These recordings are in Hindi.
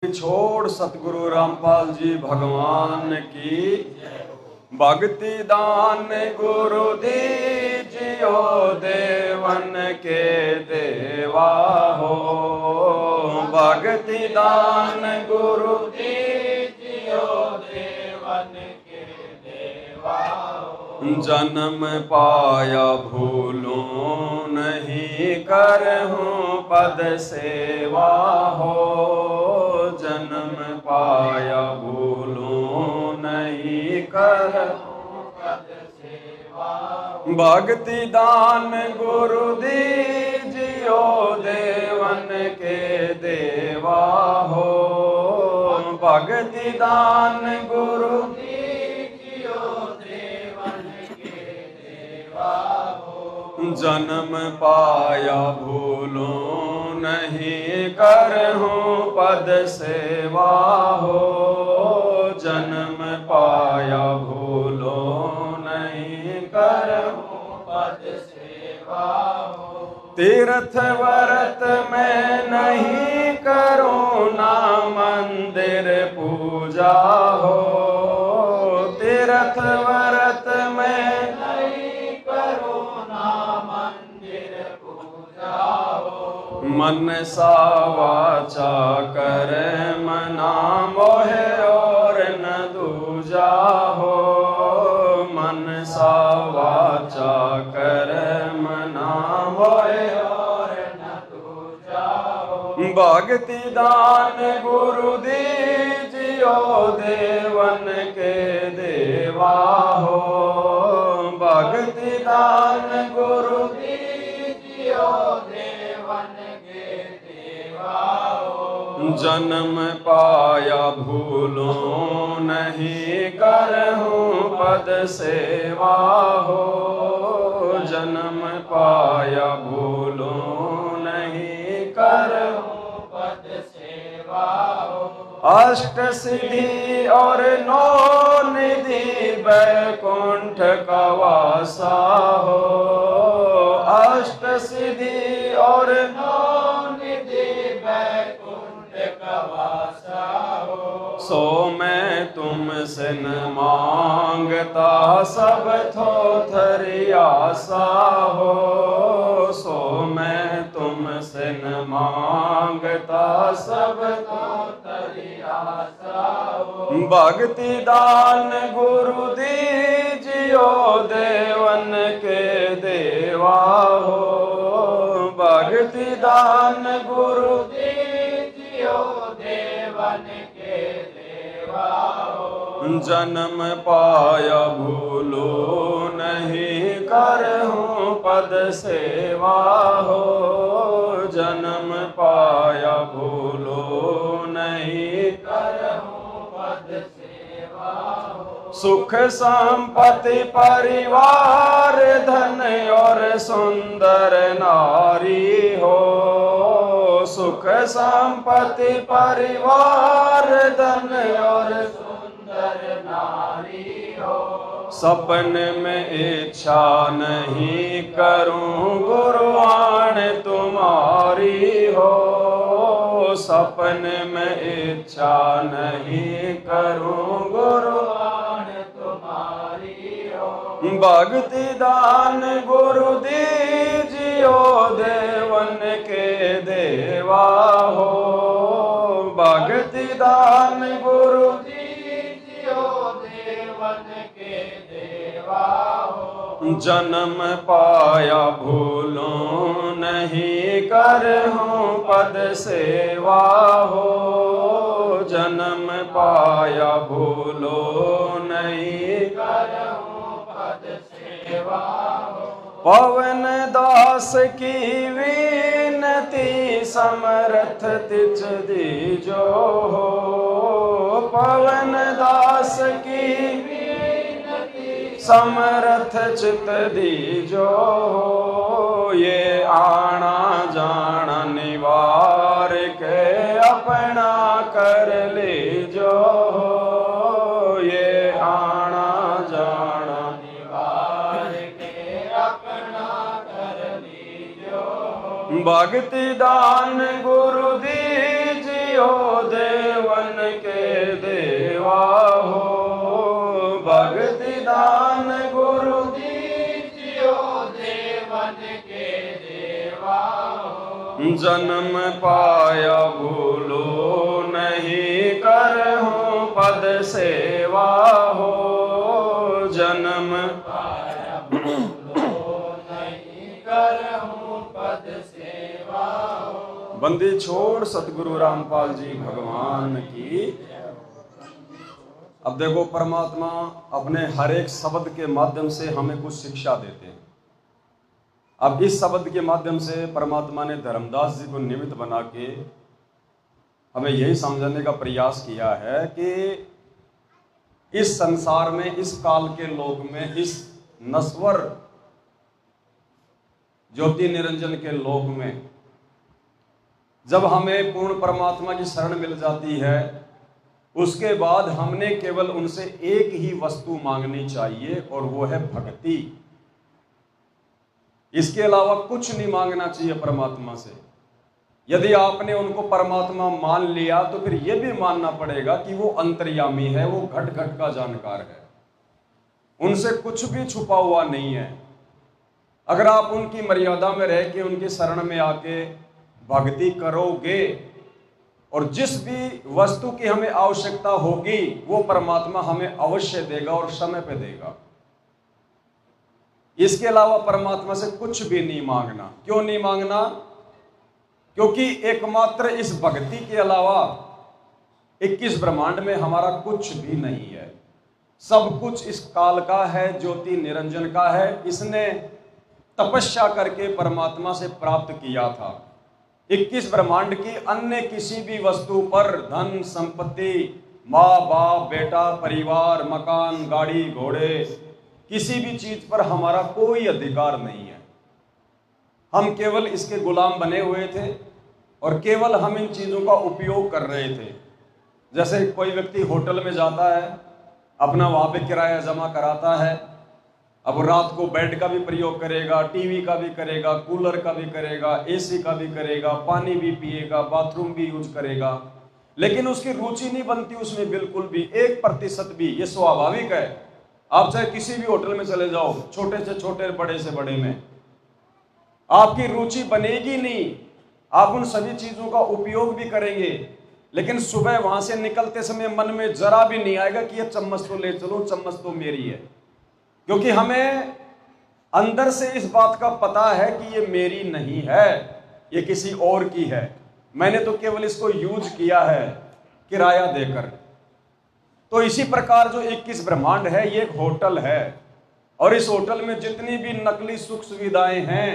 छोड़ सतगुरु रामपाल जी भगवान की। भक्ति दान गुरु दीजियो देवन के देवा हो। भक्ति दान गुरु दीजियो देवन के देवा हो। जन्म पाया भूलूं नहीं करहूं पद सेवा हो। जन्म पाया भूलूं नहीं करहूं पद सेवा हो। भक्ति दान गुरु दीजियो देवन के देवा हो। भक्ति दान गुरु दीजियो देवन के देवा हो। जन्म पाया भूलूं नहीं करहूं पद सेवा हो। जन्म पाया भूलूं नहीं करहूं पद सेवा हो। तीर्थ व्रत में नहीं करूं ना मंदिर पूजा हो। तीर्थ व्रत में नहीं करूं ना मंदिर पूजा हो। मन सा वाचा कर मना मोहे और न दूजा हो। मन सा वाचा कर मना मोहे और न दूजा हो। भक्ति दान गुरु दीजियो देवन के देवा हो। भक्ति दान गुरु दीजियो देवन के देवा हो। जन्म पाया भूलूं नहीं करहूं पद सेवा हो। जन्म पाया भूलूं नहीं करहूं पद सेवा हो। अष्ट सिद्धि और नौ निधि बैकुंठ का वासा हो। अष्ट सिद्धि और नौ निधि बैकुंठ का वासा हो। सो मैं तुमसे न मांगता सब थोथरी आशा हो। सो मैं तुमसे न मांगता सब थोथरी आशा हो। भक्ति दान गुरु दीजियो देवन के देवा हो। भक्ति दान गुरु दीजियो देवन के देवा हो। जन्म पाया भूलूं नहीं करहूं पद सेवा हो। जन्म पाया भूलूं नहीं करहूं पद सेवा हो। सुख संपत्ति परिवार धन और सुंदर नारी हो। सुख संपत्ति परिवार धन और सुंदर नारी हो। सपन में इच्छा नहीं करूं गुरुआन तुम्हारी हो। सपन में इच्छा नहीं करूं गुरुआन तुम्हारी हो। भक्ति दान गुरु दीजियो देवन के देवा हो। भक्ति दान गुरु दीजियो देवन के देवा हो। जन्म पाया भूलूं नहीं करहूं पद सेवा हो। जन्म पाया भूलूं नहीं करहूं पद सेवा हो। पवन दास की विनती समर्थ तिच दीजो हो। पवन दास की विनती समर्थ चित दीजो हो। ये आना जाना निवार के अपना कर लीजो हो। ये आना जाना निवार के अपना कर लीजो। भक्ति दान गुरु दीजियो देव जन्म पाया भूलो नहीं, करहूँ पद सेवा हो। जन्म पाया भूलो नहीं, करहूँ पद सेवा हो। बंदी छोड़ सतगुरु रामपाल जी भगवान की। अब देखो, परमात्मा अपने हर एक शब्द के माध्यम से हमें कुछ शिक्षा देते हैं। अब इस शब्द के माध्यम से परमात्मा ने धर्मदास जी को निमित्त बना के हमें यही समझाने का प्रयास किया है कि इस संसार में, इस काल के लोक में, इस नश्वर ज्योति निरंजन के लोक में जब हमें पूर्ण परमात्मा की शरण मिल जाती है, उसके बाद हमने केवल उनसे एक ही वस्तु मांगनी चाहिए और वो है भक्ति। इसके अलावा कुछ नहीं मांगना चाहिए परमात्मा से। यदि आपने उनको परमात्मा मान लिया तो फिर यह भी मानना पड़ेगा कि वो अंतर्यामी है, वो घट घट का जानकार है, उनसे कुछ भी छुपा हुआ नहीं है। अगर आप उनकी मर्यादा में रह के उनके शरण में आके भक्ति करोगे और जिस भी वस्तु की हमें आवश्यकता होगी वो परमात्मा हमें अवश्य देगा और समय पे देगा। इसके अलावा परमात्मा से कुछ भी नहीं मांगना। क्यों नहीं मांगना? क्योंकि एकमात्र इस भक्ति के अलावा 21 ब्रह्मांड में हमारा कुछ भी नहीं है। सब कुछ इस काल का है, ज्योति निरंजन का है। इसने तपस्या करके परमात्मा से प्राप्त किया था। 21 ब्रह्मांड की अन्य किसी भी वस्तु पर धन संपत्ति, माँ बाप, बेटा, परिवार, मकान, गाड़ी, घोड़े, किसी भी चीज पर हमारा कोई अधिकार नहीं है। हम केवल इसके गुलाम बने हुए थे और केवल हम इन चीजों का उपयोग कर रहे थे। जैसे कोई व्यक्ति होटल में जाता है, अपना वहां पे किराया जमा कराता है, अब रात को बेड का भी प्रयोग करेगा, टीवी का भी करेगा, कूलर का भी करेगा, एसी का भी करेगा, पानी भी पिएगा, बाथरूम भी यूज करेगा, लेकिन उसकी रुचि नहीं बनती उसमें बिल्कुल भी, 1% भी। ये स्वाभाविक है। आप चाहे किसी भी होटल में चले जाओ, छोटे से छोटे, बड़े से बड़े में, आपकी रुचि बनेगी नहीं। आप उन सभी चीजों का उपयोग भी करेंगे, लेकिन सुबह वहां से निकलते समय मन में जरा भी नहीं आएगा कि ये चम्मच तो ले चलो, चम्मच तो मेरी है। क्योंकि हमें अंदर से इस बात का पता है कि ये मेरी नहीं है, ये किसी और की है। मैंने तो केवल इसको यूज किया है किराया देकर। तो इसी प्रकार जो 21 ब्रह्मांड है ये एक होटल है, और इस होटल में जितनी भी नकली सुख सुविधाएं हैं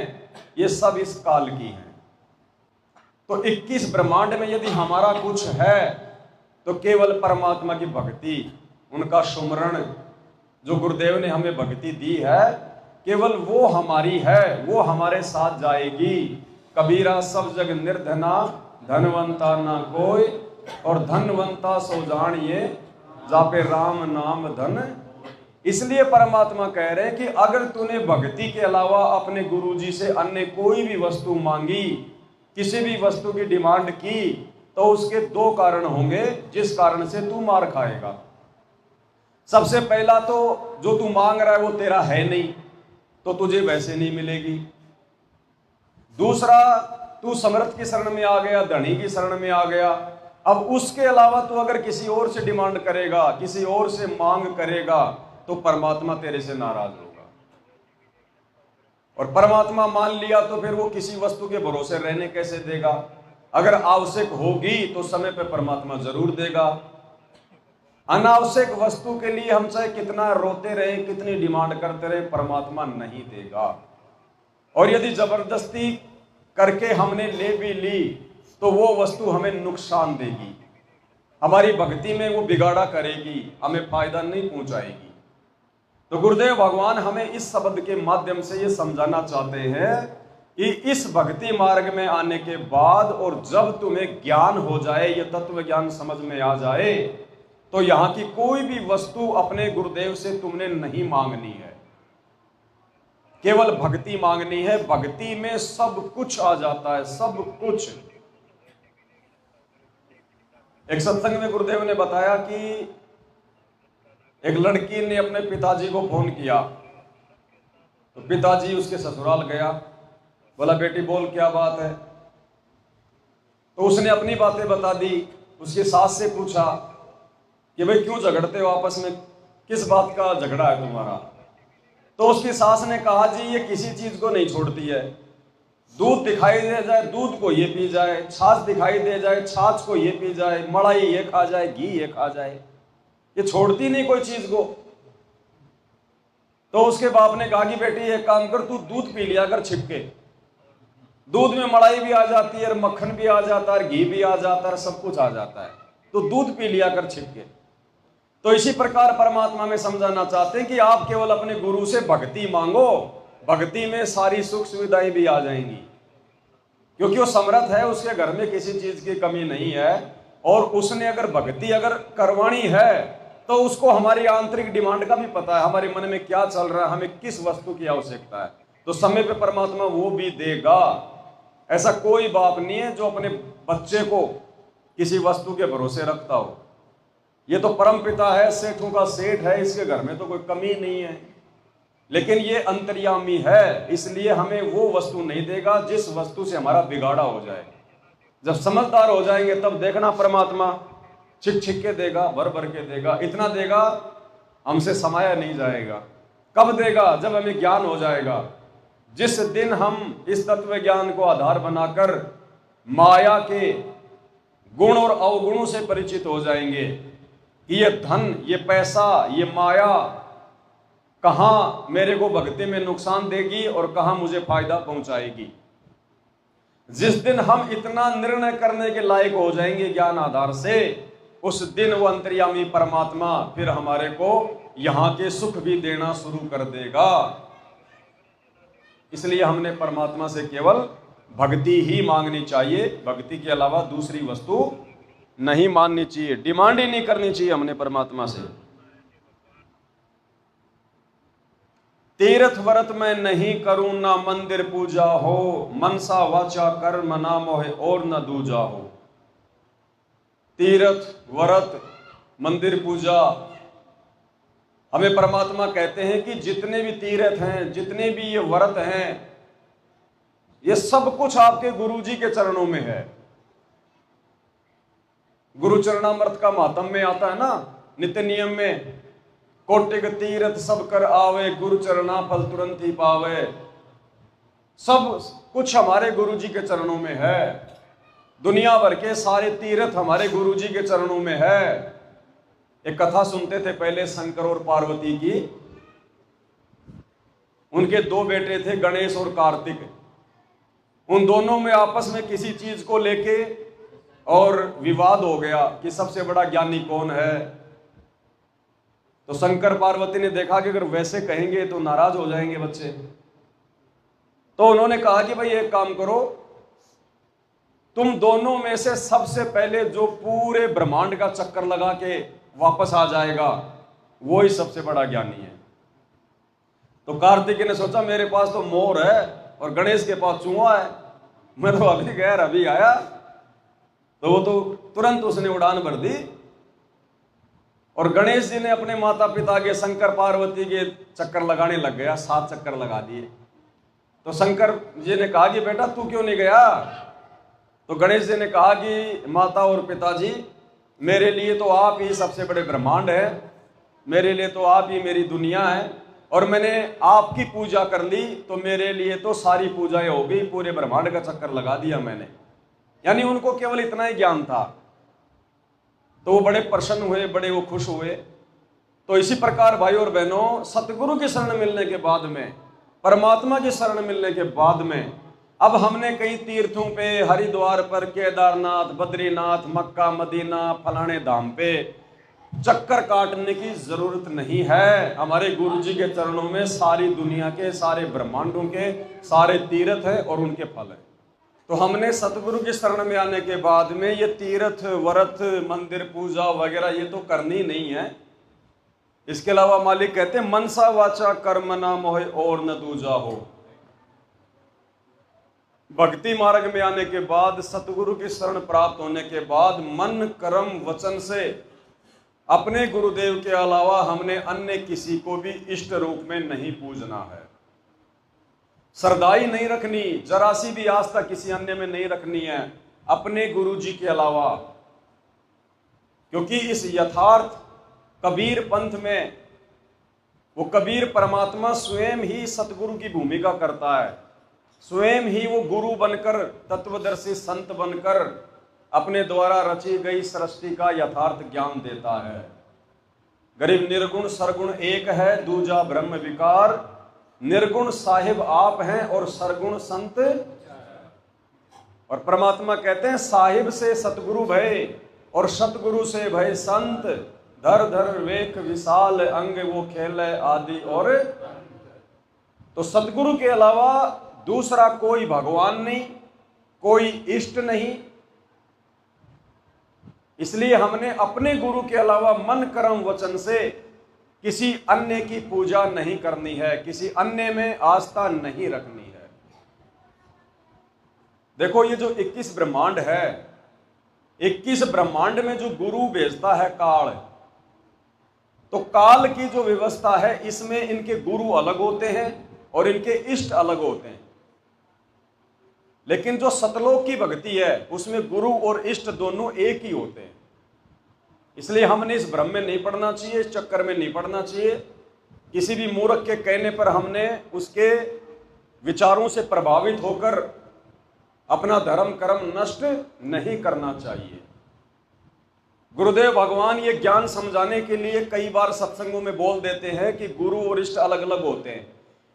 ये सब इस काल की हैं। तो 21 ब्रह्मांड में यदि हमारा कुछ है तो केवल परमात्मा की भक्ति, उनका सुमरण, जो गुरुदेव ने हमें भक्ति दी है, केवल वो हमारी है, वो हमारे साथ जाएगी। कबीरा सब जग निर्धना, धनवंता ना कोई, और धनवंता सो जानिए, जापे राम नाम धन। इसलिए परमात्मा कह रहे हैं कि अगर तूने भक्ति के अलावा अपने गुरुजी से अन्य कोई भी वस्तु मांगी, किसी भी वस्तु की डिमांड की, तो उसके 2 कारण होंगे जिस कारण से तू मार खाएगा। सबसे पहला तो जो तू मांग रहा है वो तेरा है नहीं, तो तुझे वैसे नहीं मिलेगी। दूसरा, तू समर्थ की शरण में आ गया, धनी की शरण में आ गया। अब उसके अलावा तू अगर किसी और से डिमांड करेगा, किसी और से मांग करेगा, तो परमात्मा तेरे से नाराज होगा। और परमात्मा मान लिया तो फिर वो किसी वस्तु के भरोसे रहने कैसे देगा? अगर आवश्यक होगी तो समय पे परमात्मा जरूर देगा। अनावश्यक वस्तु के लिए हम चाहे कितना रोते रहे, कितनी डिमांड करते रहे, परमात्मा नहीं देगा। और यदि जबरदस्ती करके हमने ले भी ली तो वो वस्तु हमें नुकसान देगी, हमारी भक्ति में वो बिगाड़ा करेगी, हमें फायदा नहीं पहुंचाएगी। तो गुरुदेव भगवान हमें इस शब्द के माध्यम से ये समझाना चाहते हैं कि इस भक्ति मार्ग में आने के बाद और जब तुम्हें ज्ञान हो जाए, ये तत्व ज्ञान समझ में आ जाए, तो यहां की कोई भी वस्तु अपने गुरुदेव से तुमने नहीं मांगनी है, केवल भक्ति मांगनी है। भक्ति में सब कुछ आ जाता है, सब कुछ। एक सत्संग में गुरुदेव ने बताया कि एक लड़की ने अपने पिताजी को फोन किया, तो पिताजी उसके ससुराल गया। बोला, बेटी बोल क्या बात है? तो उसने अपनी बातें बता दी। उसकी सास से पूछा कि भाई क्यों झगड़ते हो आपस में, किस बात का झगड़ा है तुम्हारा? तो उसकी सास ने कहा जी ये किसी चीज को नहीं छोड़ती है, दूध दिखाई दे जाए दूध को ये पी जाए, छाछ दिखाई दे जाए छाछ को ये पी जाए, मलाई ये खा जाए, घी ये खा जाए, ये छोड़ती नहीं कोई चीज को। तो उसके बाप ने कहा कि बेटी एक काम कर, तू दूध पी लिया कर छिपके, दूध में मलाई भी आ जाती है, मक्खन भी आ जाता है, घी भी आ जाता है, सब कुछ आ जाता है, तो दूध पी लिया कर छिपके। तो इसी प्रकार परमात्मा में समझाना चाहते हैं कि आप केवल अपने गुरु से भक्ति मांगो, भक्ति में सारी सुख सुविधाएं भी आ जाएंगी, क्योंकि वो समर्थ है, उसके घर में किसी चीज की कमी नहीं है। और उसने अगर भक्ति अगर करवानी है तो उसको हमारी आंतरिक डिमांड का भी पता है, हमारे मन में क्या चल रहा है, हमें किस वस्तु की आवश्यकता है, तो समय पे परमात्मा वो भी देगा। ऐसा कोई बाप नहीं है जो अपने बच्चे को किसी वस्तु के भरोसे रखता हो। ये तो परम पिता है, सेठों का सेठ है, इसके घर में तो कोई कमी नहीं है, लेकिन ये अंतर्यामी है, इसलिए हमें वो वस्तु नहीं देगा जिस वस्तु से हमारा बिगाड़ा हो जाए। जब समझदार हो जाएंगे तब देखना परमात्मा छिक छिक के देगा, भर भर के देगा, इतना देगा हमसे समाया नहीं जाएगा। कब देगा? जब हमें ज्ञान हो जाएगा। जिस दिन हम इस तत्व ज्ञान को आधार बनाकर माया के गुण और अवगुणों से परिचित हो जाएंगे कि ये धन, ये पैसा, ये माया कहां मेरे को भक्ति में नुकसान देगी और कहां मुझे फायदा पहुंचाएगी, जिस दिन हम इतना निर्णय करने के लायक हो जाएंगे ज्ञान आधार से, उस दिन वो अंतर्यामी परमात्मा फिर हमारे को यहां के सुख भी देना शुरू कर देगा। इसलिए हमने परमात्मा से केवल भक्ति ही मांगनी चाहिए, भक्ति के अलावा दूसरी वस्तु नहीं माननी चाहिए, डिमांड ही नहीं करनी चाहिए हमने परमात्मा से। तीर्थ व्रत में नहीं करूं ना मंदिर पूजा हो, मनसा वाचा कर्म ना मोहे और न दूजा हो। तीर्थ व्रत मंदिर पूजा, हमें परमात्मा कहते हैं कि जितने भी तीर्थ हैं, जितने भी ये व्रत हैं, ये सब कुछ आपके गुरु जी के चरणों में है। गुरु चरणामृत का मातम में आता है ना, नित्य नियम में, कोटिक तीर्थ सब कर आवे, गुरु चरणा फल तुरंत ही पावे। सब कुछ हमारे गुरु जी के चरणों में है, दुनिया भर के सारे तीर्थ हमारे गुरु जी के चरणों में है। एक कथा सुनते थे पहले शंकर और पार्वती की। उनके दो बेटे थे, गणेश और कार्तिक। उन दोनों में आपस में किसी चीज को लेके और विवाद हो गया कि सबसे बड़ा ज्ञानी कौन है। तो शंकर पार्वती ने देखा कि अगर वैसे कहेंगे तो नाराज हो जाएंगे बच्चे, तो उन्होंने कहा कि भाई एक काम करो, तुम दोनों में से सबसे पहले जो पूरे ब्रह्मांड का चक्कर लगा के वापस आ जाएगा वो ही सबसे बड़ा ज्ञानी है। तो कार्तिक ने सोचा मेरे पास तो मोर है और गणेश के पास चूहा है, मैं तो अभी गया अभी आया। तो वो तो तुरंत उसने उड़ान भर दी और गणेश जी ने अपने माता पिता के शंकर पार्वती के चक्कर लगाने लग गया, 7 चक्कर लगा दिए। तो शंकर जी ने कहा कि बेटा तू क्यों नहीं गया? तो गणेश जी ने कहा कि माता और पिताजी, मेरे लिए तो आप ही सबसे बड़े ब्रह्मांड है, मेरे लिए तो आप ही मेरी दुनिया है, और मैंने आपकी पूजा कर ली तो मेरे लिए तो सारी पूजाएं हो गई, पूरे ब्रह्मांड का चक्कर लगा दिया मैंने। यानी उनको केवल इतना ही ज्ञान था। तो वो बड़े प्रसन्न हुए, बड़े वो खुश हुए। तो इसी प्रकार भाई और बहनों, सतगुरु की शरण मिलने के बाद में, परमात्मा की शरण मिलने के बाद में, अब हमने कई तीर्थों पे, हरिद्वार पर, केदारनाथ, बद्रीनाथ, मक्का, मदीना, फलाने धाम पे चक्कर काटने की जरूरत नहीं है। हमारे गुरु जी के चरणों में सारी दुनिया के, सारे ब्रह्मांडों के सारे तीर्थ है और उनके फल है। तो हमने सतगुरु की शरण में आने के बाद में ये तीर्थ व्रत मंदिर पूजा वगैरह ये तो करनी नहीं है। इसके अलावा मालिक कहते हैं मनसा वाचा कर्म ना मोहे और न दूजा हो। भक्ति मार्ग में आने के बाद, सतगुरु की शरण प्राप्त होने के बाद, मन कर्म वचन से अपने गुरुदेव के अलावा हमने अन्य किसी को भी इष्ट रूप में नहीं पूजना है। श्रद्धाई नहीं रखनी, जरा सी भी आस्था किसी अन्य में नहीं रखनी है। अपने गुरु जी के अलावा, क्योंकि इस यथार्थ कबीर पंथ में वो कबीर परमात्मा स्वयं ही सतगुरु की भूमिका करता है, स्वयं ही वो गुरु बनकर, तत्वदर्शी संत बनकर अपने द्वारा रची गई सृष्टि का यथार्थ ज्ञान देता है। गरीब निर्गुण सरगुण एक है, दूजा ब्रह्म विकार, निर्गुण साहिब आप हैं और सरगुण संत। और परमात्मा कहते हैं साहिब से सतगुरु भय और सतगुरु से भय संत, धर धर वेख विशाल अंग वो खेल आदि। और तो सतगुरु के अलावा दूसरा कोई भगवान नहीं, कोई इष्ट नहीं। इसलिए हमने अपने गुरु के अलावा मन कर्म वचन से किसी अन्य की पूजा नहीं करनी है, किसी अन्य में आस्था नहीं रखनी है। देखो ये जो 21 ब्रह्मांड है, 21 ब्रह्मांड में जो गुरु भेजता है काल, तो काल की जो व्यवस्था है इसमें इनके गुरु अलग होते हैं और इनके इष्ट अलग होते हैं। लेकिन जो सतलोक की भक्ति है उसमें गुरु और इष्ट दोनों एक ही होते हैं। इसलिए हमने इस भ्रम में नहीं पड़ना चाहिए, इस चक्कर में नहीं पड़ना चाहिए। किसी भी मूर्ख के कहने पर हमने उसके विचारों से प्रभावित होकर अपना धर्म कर्म नष्ट नहीं करना चाहिए। गुरुदेव भगवान ये ज्ञान समझाने के लिए कई बार सत्संगों में बोल देते हैं कि गुरु और इष्ट अलग अलग होते हैं,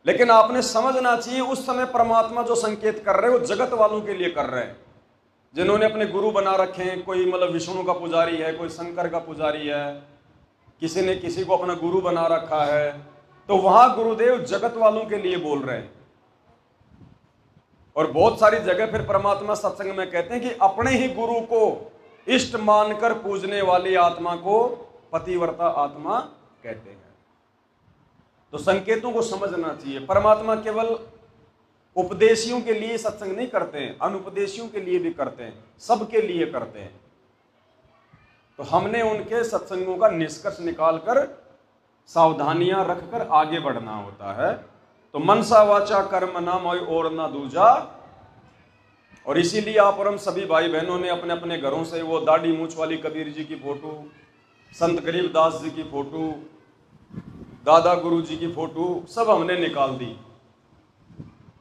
लेकिन आपने समझना चाहिए उस समय परमात्मा जो संकेत कर रहे हैं वो जगत वालों के लिए कर रहे हैं, जिन्होंने अपने गुरु बना रखे हैं। कोई मतलब विष्णु का पुजारी है, कोई शंकर का पुजारी है, किसी ने किसी को अपना गुरु बना रखा है, तो वहां गुरुदेव जगत वालों के लिए बोल रहे हैं। और बहुत सारी जगह फिर परमात्मा सत्संग में कहते हैं कि अपने ही गुरु को इष्ट मानकर पूजने वाली आत्मा को पतिव्रता आत्मा कहते हैं। तो संकेतों को समझना चाहिए। परमात्मा केवल उपदेशियों के लिए सत्संग नहीं करते हैं, अनुपदेशियों के लिए भी करते हैं, सबके लिए करते हैं। तो हमने उनके सत्संगों का निष्कर्ष निकालकर सावधानियां रखकर आगे बढ़ना होता है। तो मनसा वाचा कर्म ना मोय और ना दूजा। और इसीलिए आप और हम सभी भाई बहनों ने अपने अपने घरों से वो दाढ़ी मूछ वाली कबीर जी की फोटो, संत गरीबदास जी की फोटो, दादा गुरु जी की फोटो सब हमने निकाल दी।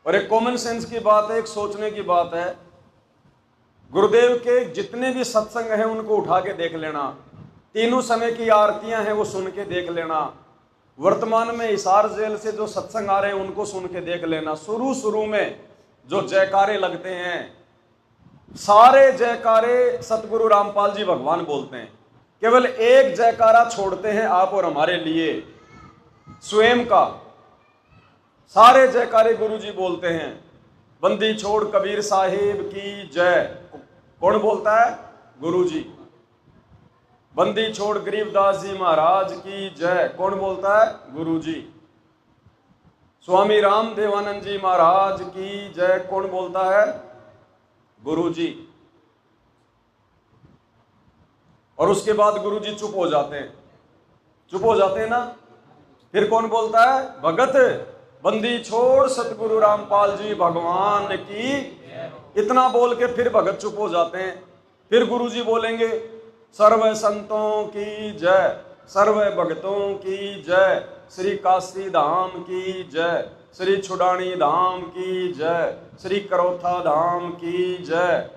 और एक कॉमन सेंस की बात है, एक सोचने की बात है। गुरुदेव के जितने भी सत्संग हैं उनको उठा के देख लेना, तीनों समय की आरतियां हैं वो सुन के देख लेना, वर्तमान में हिसार जेल से जो सत्संग आ रहे हैं उनको सुन के देख लेना। शुरू में जो जयकारे लगते हैं, सारे जयकारे सतगुरु रामपाल जी भगवान बोलते हैं। केवल एक जयकारा छोड़ते हैं आप और हमारे लिए, स्वयं का। सारे जयकारे गुरु जी बोलते हैं। बंदी छोड़ कबीर साहिब की जय, कौन बोलता है? गुरु जी। बंदी छोड़ गरीबदास जी महाराज की जय, कौन बोलता है? गुरु जी। स्वामी राम देवानंद जी महाराज की जय, कौन बोलता है? गुरु जी। और उसके बाद गुरु जी चुप हो जाते हैं, चुप हो जाते हैं ना। फिर कौन बोलता है? भगत बंदी छोड़ सतगुरु रामपाल जी भगवान की। इतना बोल के फिर भगत चुप हो जाते हैं। फिर गुरु जी बोलेंगे सर्व संतों की जय, सर्व भगतों की जय, श्री काशी धाम की जय, श्री छुड़ानी धाम की जय, श्री करोथा धाम की जय।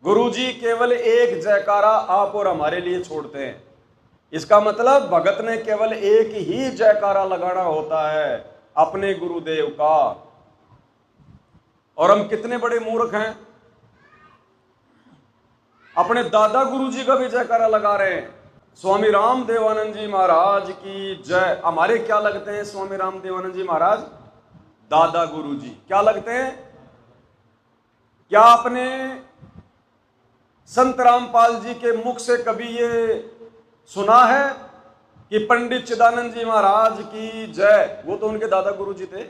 गुरु जी केवल एक जयकारा आप और हमारे लिए छोड़ते हैं। इसका मतलब भगत ने केवल एक ही जयकारा लगाना होता है अपने गुरुदेव का। और हम कितने बड़े मूर्ख हैं, अपने दादा गुरु जी का भी जयकारा लगा रहे हैं। स्वामी राम देवानंद जी महाराज की जय। हमारे क्या लगते हैं स्वामी राम देवानंद जी महाराज? दादा गुरु जी। क्या लगते हैं? क्या आपने संत रामपाल जी के मुख से कभी ये सुना है कि पंडित चिदानंद जी महाराज की जय? वो तो उनके दादा गुरु जी थे।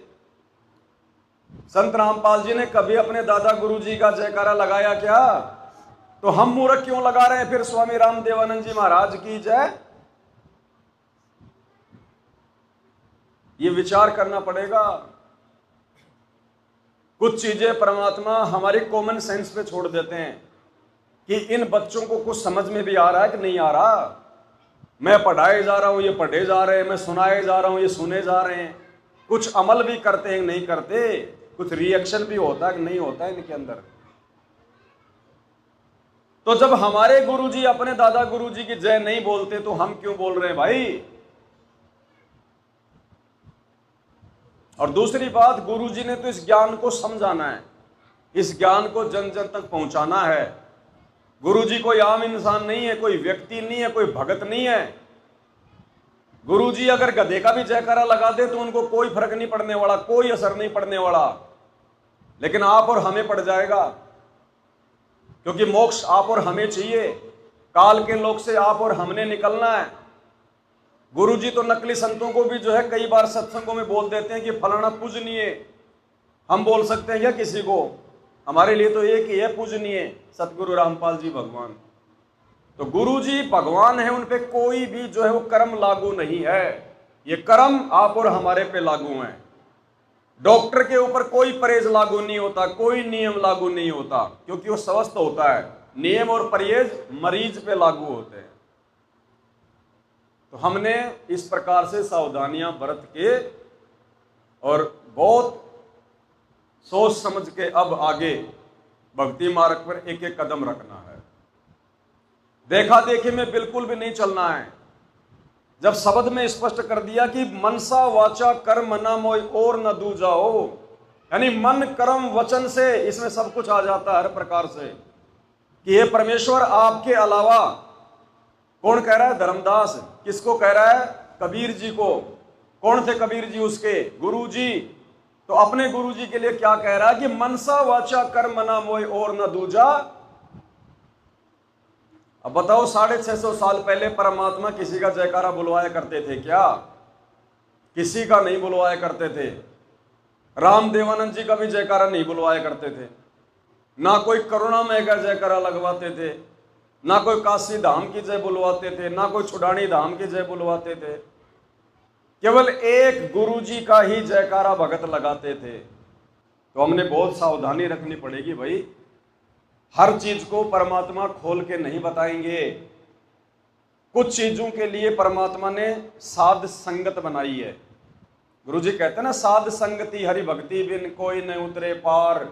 संत रामपाल जी ने कभी अपने दादा गुरु जी का जयकारा लगाया क्या? तो हम मूर्ख क्यों लगा रहे हैं फिर स्वामी राम देवानंद जी महाराज की जय? ये विचार करना पड़ेगा। कुछ चीजें परमात्मा हमारी कॉमन सेंस पे छोड़ देते हैं कि इन बच्चों को कुछ समझ में भी आ रहा है कि नहीं आ रहा। मैं पढ़ाए जा रहा हूं, ये पढ़े जा रहे हैं, मैं सुनाए जा रहा हूं, ये सुने जा रहे हैं। कुछ अमल भी करते हैं नहीं करते, कुछ रिएक्शन भी होता है कि नहीं होता है इनके अंदर। तो जब हमारे गुरुजी अपने दादा गुरुजी की जय नहीं बोलते तो हम क्यों बोल रहे हैं भाई। और दूसरी बात, गुरुजी ने तो इस ज्ञान को समझाना है, इस ज्ञान को जन जन तक पहुंचाना है। गुरुजी कोई आम इंसान नहीं है, कोई व्यक्ति नहीं है, कोई भगत नहीं है। गुरुजी अगर गधे का भी जयकारा लगा दे तो उनको कोई फर्क नहीं पड़ने वाला, कोई असर नहीं पड़ने वाला। लेकिन आप और हमें पड़ जाएगा, क्योंकि मोक्ष आप और हमें चाहिए। काल के लोक से आप और हमने निकलना है। गुरुजी तो नकली संतों को भी जो है कई बार सत्संगों में बोल देते हैं कि फलाना पूजनीय। हम बोल सकते हैं क्या किसी को? हमारे लिए तो एक ही है पूजनीय, सतगुरु रामपाल जी भगवान। तो गुरुजी भगवान है, उन पे कोई भी जो है वो कर्म लागू नहीं है। ये कर्म आप और हमारे पे लागू हैं। डॉक्टर के ऊपर कोई परहेज लागू नहीं होता, कोई नियम लागू नहीं होता, क्योंकि वो स्वस्थ होता है। नियम और परहेज मरीज पे लागू होते हैं। तो हमने इस प्रकार से सावधानियां बरत के और बहुत सोच समझ के अब आगे भक्ति मार्ग पर एक एक कदम रखना है। देखा देखी में बिल्कुल भी नहीं चलना है। जब शब्द में स्पष्ट कर दिया कि मनसा वाचा कर्म न मोय और न दूजा हो, यानी मन कर्म वचन से इसमें सब कुछ आ जाता है हर प्रकार से, कि ये परमेश्वर आपके अलावा। कौन कह रहा है? धर्मदास। किसको कह रहा है? कबीर जी को। कौन थे कबीर जी? उसके गुरु जी। तो अपने गुरु जी के लिए क्या कह रहा है कि मनसा वाचा कर्म न मोय और न दूजा। अब बताओ, 650 साल पहले परमात्मा किसी का जयकारा बुलवाया करते थे क्या? किसी का नहीं बुलवाया करते थे। राम देवानंद जी का भी जयकारा नहीं बुलवाया करते थे। ना कोई करुणामय का जयकारा लगवाते थे, ना कोई काशी धाम की जय बुलवाते थे, ना कोई छुड़ानी धाम की जय बुलवाते थे। केवल एक गुरुजी का ही जयकारा भगत लगाते थे। तो हमने बहुत सावधानी रखनी पड़ेगी भाई। हर चीज को परमात्मा खोल के नहीं बताएंगे। कुछ चीजों के लिए परमात्मा ने साध संगत बनाई है। गुरुजी कहते हैं ना, साध संगति हरि भक्ति बिन कोई न उतरे पार,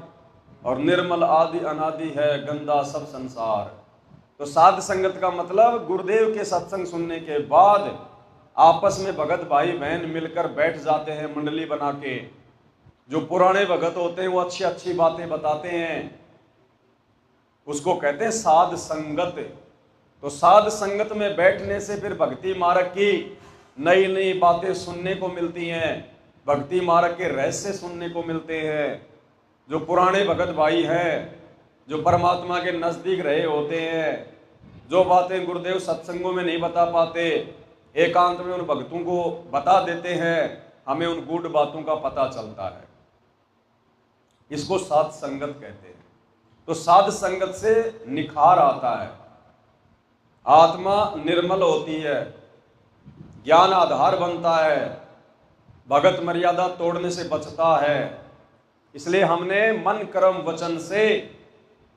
और निर्मल आदि अनादि है गंदा सब संसार। तो साध संगत का मतलब गुरुदेव के सत्संग सुनने के बाद आपस में भगत भाई बहन मिलकर बैठ जाते हैं मंडली बना के। जो पुराने भगत होते हैं वो अच्छी अच्छी बातें बताते हैं, उसको कहते हैं साध संगत। तो साध संगत में बैठने से फिर भक्ति मार्ग की नई नई बातें सुनने को मिलती हैं, भक्ति मार्ग के रहस्य सुनने को मिलते हैं। जो पुराने भगत भाई हैं, जो परमात्मा के नजदीक रहे होते हैं, जो बातें गुरुदेव सत्संगों में नहीं बता पाते, एकांत में उन भक्तों को बता देते हैं, हमें उन गूढ़ बातों का पता चलता है। इसको साध संगत कहते हैं। तो साध संगत से निखार आता है, आत्मा निर्मल होती है, ज्ञान आधार बनता है, भगत मर्यादा तोड़ने से बचता है। इसलिए हमने मन कर्म वचन से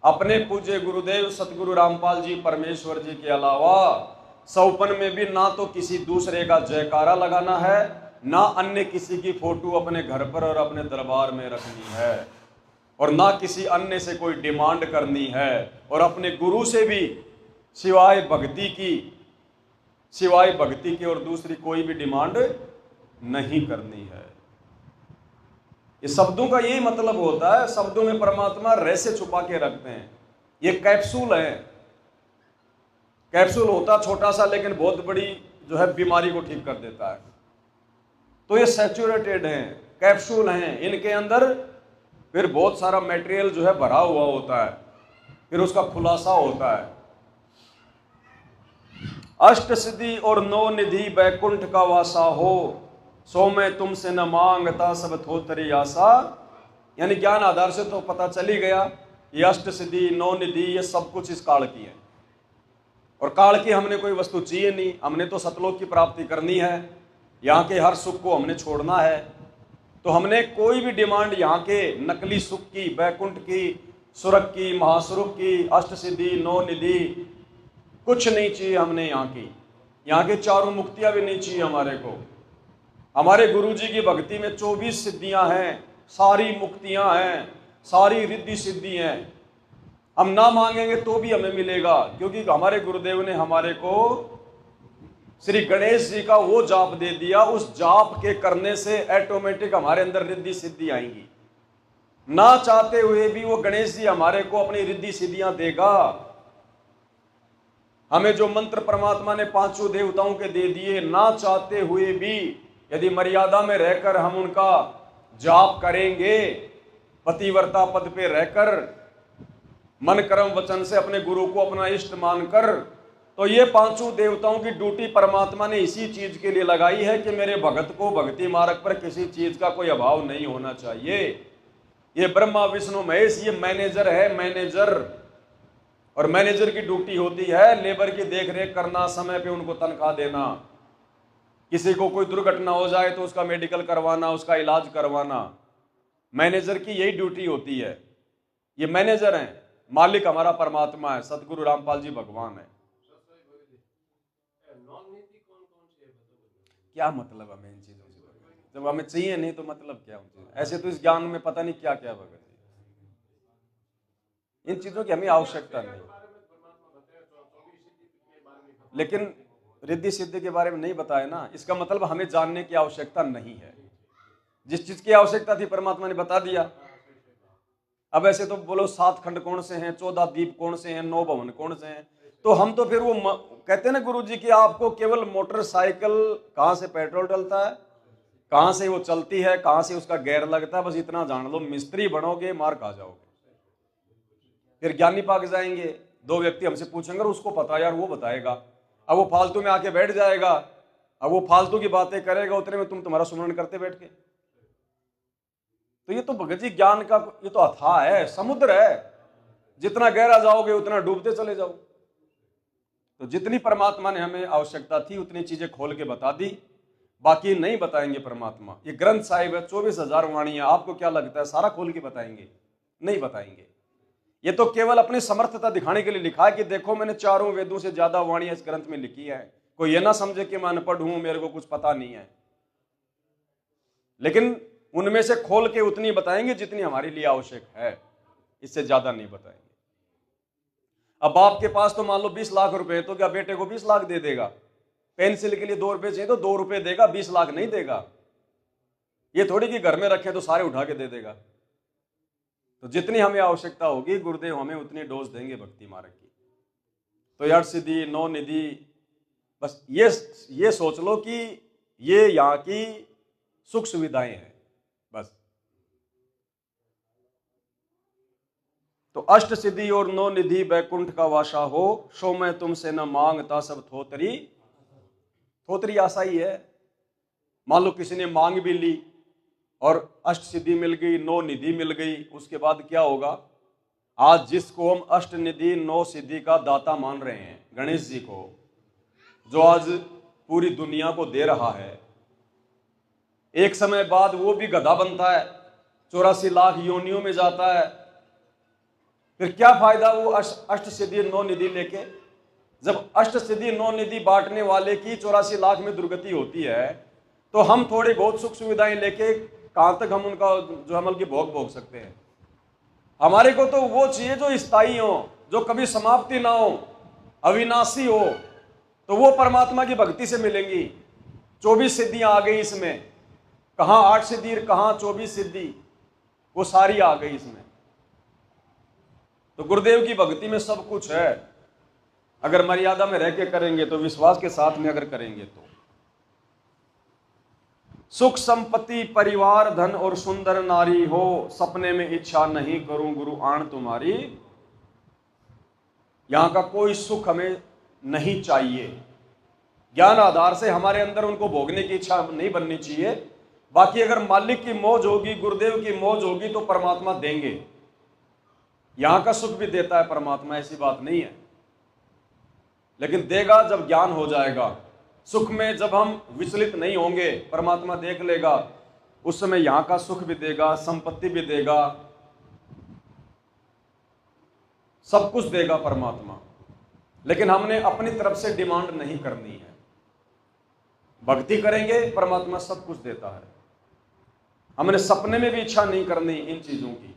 अपने पूज्य गुरुदेव सतगुरु रामपाल जी परमेश्वर जी के अलावा सौपन में भी ना तो किसी दूसरे का जयकारा लगाना है, ना अन्य किसी की फोटो अपने घर पर और अपने दरबार में रखनी है, और ना किसी अन्य से कोई डिमांड करनी है, और अपने गुरु से भी सिवाय भक्ति की और दूसरी कोई भी डिमांड नहीं करनी है। इस शब्दों का यही मतलब होता है। शब्दों में परमात्मा रहस्य छुपा के रखते हैं। ये कैप्सूल है। कैप्सूल होता छोटा सा, लेकिन बहुत बड़ी जो है बीमारी को ठीक कर देता है। तो ये सैचुरेटेड हैं, कैप्सूल हैं। इनके अंदर फिर बहुत सारा मटेरियल जो है भरा हुआ होता है, फिर उसका खुलासा होता है। अष्ट सिद्धि और नौ निधि बैकुंठ का वासा हो, सो मैं तुमसे न मांगता सब थोतरी आशा। यानी ज्ञान आधार से तो पता चल ही गया, ये अष्ट सिद्धि नौ निधि ये सब कुछ इस काल की है। और काल की हमने कोई वस्तु चाहिए नहीं, हमने तो सतलोक की प्राप्ति करनी है। यहाँ के हर सुख को हमने छोड़ना है। तो हमने कोई भी डिमांड यहाँ के नकली सुख की, बैकुंठ की, सुरख की, महासुरख की, अष्ट सिद्धि, नौ निधि, कुछ नहीं चाहिए हमने यहाँ की। यहाँ के चारों मुक्तियां भी नहीं चाहिए हमारे को। हमारे गुरुजी की भक्ति में 24 सिद्धियां हैं, सारी मुक्तियां हैं, सारी रिद्धि सिद्धि हैं। हम ना मांगेंगे तो भी हमें मिलेगा, क्योंकि हमारे गुरुदेव ने हमारे को श्री गणेश जी का वो जाप दे दिया। उस जाप के करने से ऑटोमेटिक हमारे अंदर रिद्धि सिद्धि आएंगी। ना चाहते हुए भी वो गणेश जी हमारे को अपनी रिद्धि सिद्धियां देगा। हमें जो मंत्र परमात्मा ने पांचों देवताओं के दे दिए, ना चाहते हुए भी यदि मर्यादा में रहकर हम उनका जाप करेंगे, पतिव्रता पद पे रहकर, मन कर्म वचन से अपने गुरु को अपना इष्ट मानकर, तो ये पांचों देवताओं की ड्यूटी परमात्मा ने इसी चीज के लिए लगाई है कि मेरे भगत को भक्ति मार्ग पर किसी चीज का कोई अभाव नहीं होना चाहिए। ये ब्रह्मा विष्णु महेश, ये मैनेजर है, मैनेजर। और मैनेजर की ड्यूटी होती है लेबर की देखरेख करना, समय पे उनको तनख्वाह देना, किसी को कोई दुर्घटना हो जाए तो उसका मेडिकल करवाना, उसका इलाज करवाना। मैनेजर की यही ड्यूटी होती है। ये मैनेजर हैं, मालिक हमारा परमात्मा है, सतगुरु रामपाल जी भगवान है। क्या मतलब हमें इन चीजों से? जब हमें चाहिए नहीं तो मतलब क्या? ऐसे तो इस ज्ञान में पता नहीं क्या क्या भगत, इन चीजों की हमें आवश्यकता नहीं। लेकिन रिद्धि सिद्धि के बारे में नहीं बताया ना, इसका मतलब हमें जानने की आवश्यकता नहीं है। जिस चीज की आवश्यकता थी परमात्मा ने बता दिया। अब ऐसे तो बोलो 7 खंड कौन से हैं, 14 दीप कौन से हैं, 9 भवन कौन से हैं, तो हम तो फिर वो कहते हैं ना गुरु जी की आपको केवल मोटरसाइकिल कहां से पेट्रोल डलता है, कहां से वो चलती है, कहां से उसका गेयर लगता है, बस इतना जान लो। मिस्त्री बनोगे मार खा जाओगे। फिर ज्ञानी पाक जाएंगे, 2 व्यक्ति हमसे पूछेंगे और उसको पता यार, वो बताएगा। अब वो फालतू में आके बैठ जाएगा, अब वो फालतू की बातें करेगा, उतने में तुम तुम्हारा सुमरण करते बैठ के। तो ये तो भगत जी ज्ञान का ये तो अथाह है, समुद्र है। जितना गहरा जाओगे उतना डूबते चले जाओ। तो जितनी परमात्मा ने हमें आवश्यकता थी उतनी चीजें खोल के बता दी, बाकी नहीं बताएंगे परमात्मा। ये ग्रंथ साहिब है, 24,000 वाणियां, आपको क्या लगता है सारा खोल के बताएंगे? नहीं बताएंगे। ये तो केवल अपनी समर्थता दिखाने के लिए लिखा है कि देखो मैंने चारों वेदों से ज्यादा वाणियां इस ग्रंथ में लिखी है। कोई ये ना समझे कि मैं अनपढ़ हूं, मेरे को कुछ पता नहीं है। लेकिन उनमें से खोल के उतनी बताएंगे जितनी हमारे लिए आवश्यक है, इससे ज्यादा नहीं बताएंगे। अब बाप के पास तो मान लो 20 लाख रुपए, तो क्या बेटे को 20 लाख दे देगा? पेंसिल के लिए 2 रुपए चाहिए तो 2 रुपए देगा, 20 लाख नहीं देगा। ये थोड़ी कि घर में रखे तो सारे उठा के दे देगा। तो जितनी हमें आवश्यकता होगी गुरुदेव हमें उतनी डोज देंगे भक्ति मार्ग की। तो 8 सिद्धि 9 निधि, बस ये सोच लो कि ये यहाँ की सुख सुविधाएं हैं बस। तो अष्ट सिद्धि और 9 निधि बैकुंठ का वासा हो, सो मैं तुमसे न मांगता सब थोतरी। थोतरी आशा ही है। मान लो किसी ने मांग भी ली और अष्ट सिद्धि मिल गई, 9 निधि मिल गई, उसके बाद क्या होगा? आज जिसको हम अष्ट निधि 9 सिद्धि का दाता मान रहे हैं, गणेश जी को, जो आज पूरी दुनिया को दे रहा है, एक समय बाद वो भी गधा बनता है, 84 लाख योनियों में जाता है। फिर क्या फायदा वो अष्ट सिद्धि 9 निधि लेके? जब अष्ट सिद्धि 9 निधि बांटने वाले की 84 लाख में दुर्गति होती है, तो हम थोड़ी बहुत सुख सुविधाएं लेके कहां तक हम उनका जो अमल की भोग सकते हैं? हमारे को तो वो चाहिए जो स्थायी हो, जो कभी समाप्ति ना हो, अविनाशी हो। तो वो परमात्मा की भक्ति से मिलेंगी। 24 सिद्धियां आ गई इसमें, कहां 8 सिद्धि, कहां 24 सिद्धि, वो सारी आ गई इसमें। तो गुरुदेव की भक्ति में सब कुछ है। अगर मर्यादा में रह के करेंगे तो, विश्वास के साथ में अगर करेंगे तो। सुख संपत्ति परिवार धन और सुंदर नारी हो, सपने में इच्छा नहीं करूं गुरु आण तुम्हारी। यहां का कोई सुख हमें नहीं चाहिए। ज्ञान आधार से हमारे अंदर उनको भोगने की इच्छा नहीं बननी चाहिए। बाकी अगर मालिक की मौज होगी, गुरुदेव की मौज होगी तो परमात्मा देंगे। यहां का सुख भी देता है परमात्मा, ऐसी बात नहीं है, लेकिन देगा जब ज्ञान हो जाएगा। सुख में जब हम विचलित नहीं होंगे, परमात्मा देख लेगा उस समय यहां का सुख भी देगा, संपत्ति भी देगा, सब कुछ देगा परमात्मा। लेकिन हमने अपनी तरफ से डिमांड नहीं करनी है। भक्ति करेंगे, परमात्मा सब कुछ देता है। हमने सपने में भी इच्छा नहीं करनी इन चीजों की।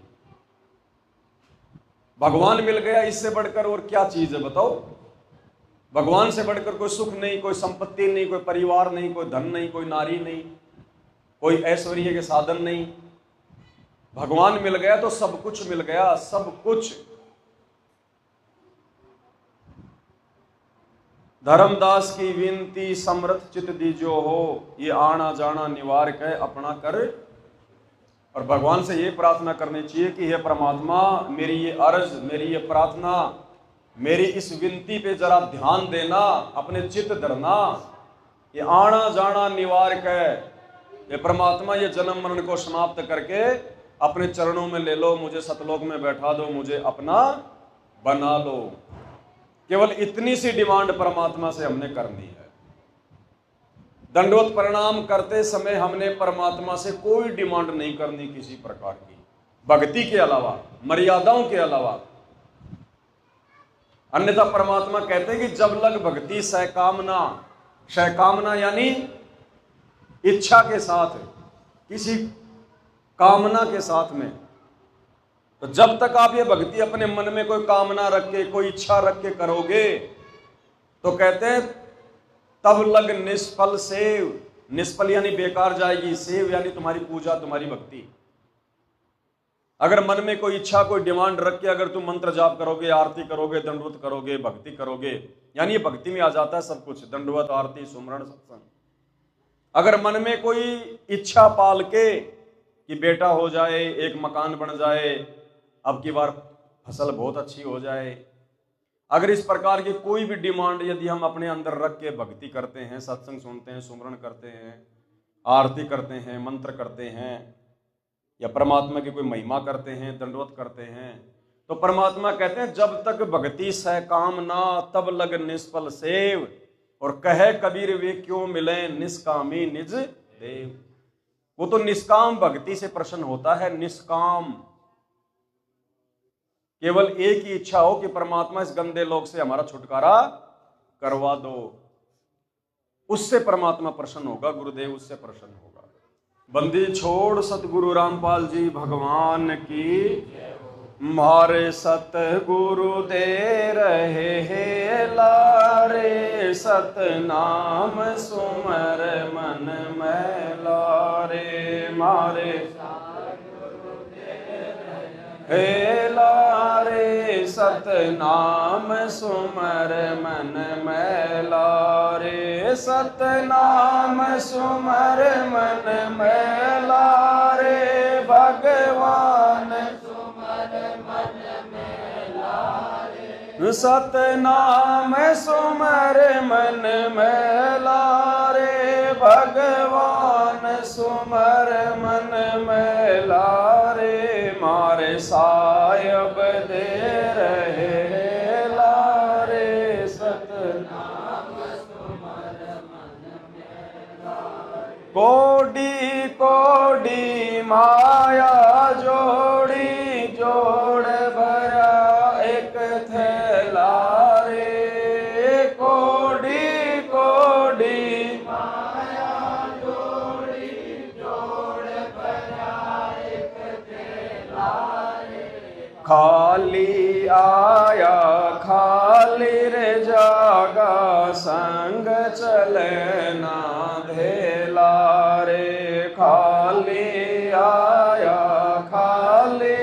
भगवान मिल गया, इससे बढ़कर और क्या चीज है बताओ? भगवान से बढ़कर कोई सुख नहीं, कोई संपत्ति नहीं, कोई परिवार नहीं, कोई धन नहीं, कोई नारी नहीं, कोई ऐश्वर्य के साधन नहीं। भगवान मिल गया तो सब कुछ मिल गया, सब कुछ। धर्मदास की विनती समर्थ चित दीजो हो, ये आना जाना निवार कह अपना कर। और भगवान से ये प्रार्थना करनी चाहिए कि हे परमात्मा, मेरी ये अर्ज, मेरी ये प्रार्थना, मेरी इस विनती पे जरा ध्यान देना, अपने चित्त धरना। ये आना जाना निवार कह, ये परमात्मा ये जन्म मरण को समाप्त करके अपने चरणों में ले लो, मुझे सतलोक में बैठा दो, मुझे अपना बना लो। केवल इतनी सी डिमांड परमात्मा से हमने करनी है। दंडवत प्रणाम करते समय हमने परमात्मा से कोई डिमांड नहीं करनी किसी प्रकार की, भक्ति के अलावा, मर्यादाओं के अलावा। अन्यथा परमात्मा कहते हैं कि जब लग भक्ति सहकामना, सहकामना यानी इच्छा के साथ, किसी कामना के साथ में। तो जब तक आप ये भक्ति अपने मन में कोई कामना रख के, कोई इच्छा रख के करोगे, तो कहते हैं तब लग निष्फल सेव। निष्फल यानी बेकार जाएगी, सेव यानी तुम्हारी पूजा, तुम्हारी भक्ति। अगर मन में कोई इच्छा, कोई डिमांड रख के अगर तुम मंत्र जाप करोगे, आरती करोगे, दंडवत करोगे, भक्ति करोगे, यानी ये भक्ति में आ जाता है सब कुछ, दंडवत, आरती, सुमरण, सत्संग। अगर मन में कोई इच्छा पाल के कि बेटा हो जाए, एक मकान बन जाए, अब की बार फसल बहुत अच्छी हो जाए, अगर इस प्रकार की कोई भी डिमांड यदि हम अपने अंदर रख के भक्ति करते हैं, सत्संग सुनते हैं, सुमरण करते हैं, आरती करते हैं, मंत्र करते हैं, या परमात्मा की कोई महिमा करते हैं, दंडवत करते हैं, तो परमात्मा कहते हैं जब तक भक्ति सहकामना तब लग निष्फल सेव। और कहे कबीर वे क्यों मिले निष्कामी निज देव। वो तो निष्काम भक्ति से प्रसन्न होता है, निष्काम। केवल एक ही इच्छा हो कि परमात्मा इस गंदे लोक से हमारा छुटकारा करवा दो, उससे परमात्मा प्रसन्न होगा, गुरुदेव उससे प्रसन्न होगा। बंदी छोड़ सतगुरु रामपाल जी भगवान की, मारे सतगुरु दे रहे हैं लारे, सतनाम सुमर मन में लारे, मारे हे लारे, सतनाम सुमर मन में लारे, सतनाम सुमर मन में लारे, भगवान सुमर मन में लारे, सतनाम सुमर मन में लारे, भगवान सुमर मन में लारे, मारे सायब दे रहे लारे, सतनाम सुमर मन में लारे, कोडी कोडी माया जोड़ी, जोड़ भरा एक थैला रे, कोडी कोडी माया जोड़ी, जोड़ भरा एक थैला रे, खाली आया खाली रे जागा, संग चले ना धेला रे, खाली आया खाली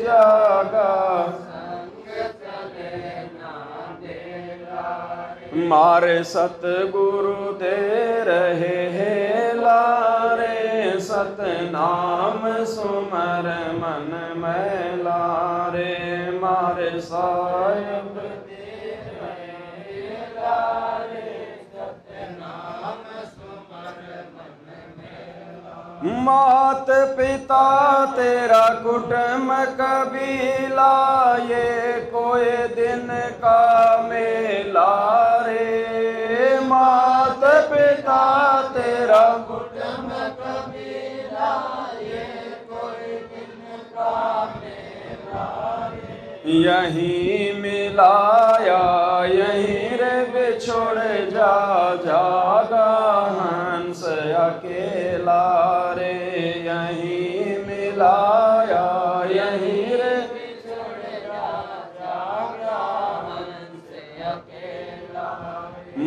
जागा, संग चले ना धेला रे, मारे सतगुरु दे रहे हैं लारे, सतनाम सुमर मन में लारे, मारे सायब दे रहे लारे, सतनाम सुमर मन में लारे, मात पिता तेरा कुटुंब कबीला, ये कोई दिन का मेला रे, मात पिता तेरा कुटुंब कबीला, यहीं मिलाया यहीं रे बिछोड़ जा जागा हंस अकेला रे, यहीं मिलाया यहीं रे बिछोड़ जा जागा हंस अकेला।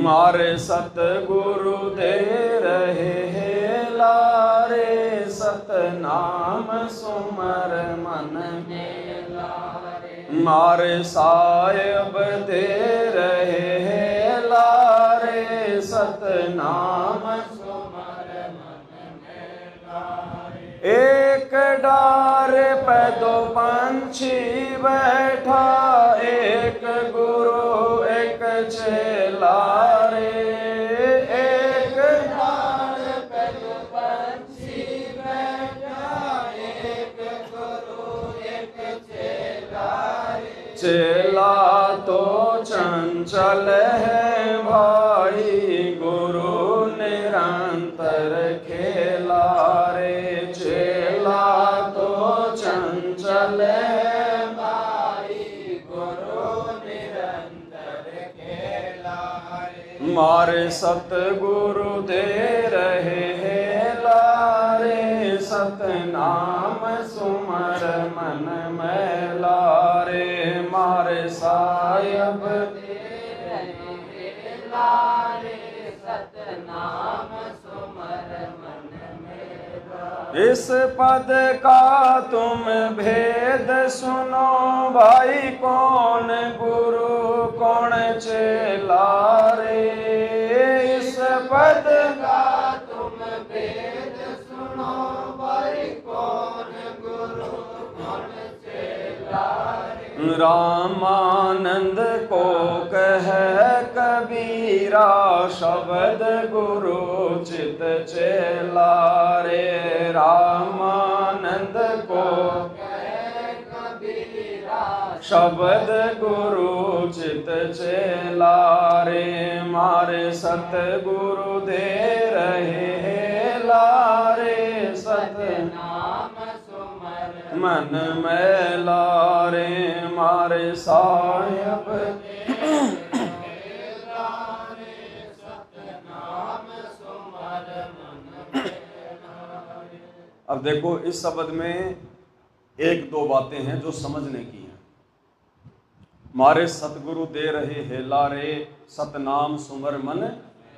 मारे सतगुरु दे रहे हैं लारे, सतनाम सुमर मन में लारे। मारे साहिब दे रहे हैं लारे, सतनाम सुमर मन में लारे। एक डार पे दो पंछी बैठा, एक गुरु एक चेला रे। एक डार पे दो पंछी बैठा, एक गुरु एक चेला रे। चेला तो चंचल है भाई, गुरु निरंतर खेला रे। चेला तो चंचल है भाई, गुरु निरंतर खेला रे। मारे सतगुरु दे रहे हैं लारे, सतनाम सुमर मन में लारे। मारे साहिब दे रहे हैं लारे, सतनाम सुमर मन में लारे। इस पद का तुम भेद सुनो भाई, कौन गुरु कौन चेला रे। इस पद का तुम भेद सुनो भाई, कौन गुरु कौन चेला रे। रामानंद को कह कबीरा, शब्द गुरु चित चेला रे। रामानंद को कह कबीरा, शब्द गुरु चित चेला रे। मारे सतगुरु दे रहे हैं लारे, सतनाम सुमर मन में लारे। मारे साहिब अब देखो इस शब्द में एक दो बातें हैं जो समझने की हैं। मारे सतगुरु दे रहे हेला रे, सतनाम सुमर मन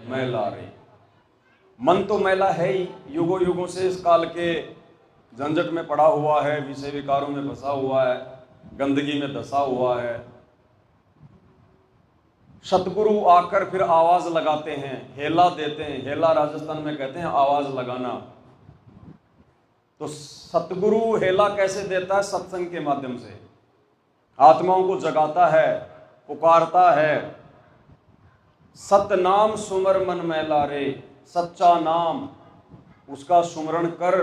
मैला रे। मन तो मैला है ही, युगों युगों से इस काल के झंझट में पड़ा हुआ है, विषय विकारों में फंसा हुआ है, गंदगी में धंसा हुआ है। सतगुरु आकर फिर आवाज लगाते हैं, हेला देते हैं। हेला राजस्थान में कहते हैं आवाज लगाना। तो सतगुरु हेला कैसे देता है? सत्संग के माध्यम से आत्माओं को जगाता है, पुकारता है। सतनाम सुमर मन मैला रे, सच्चा नाम उसका सुमरण कर।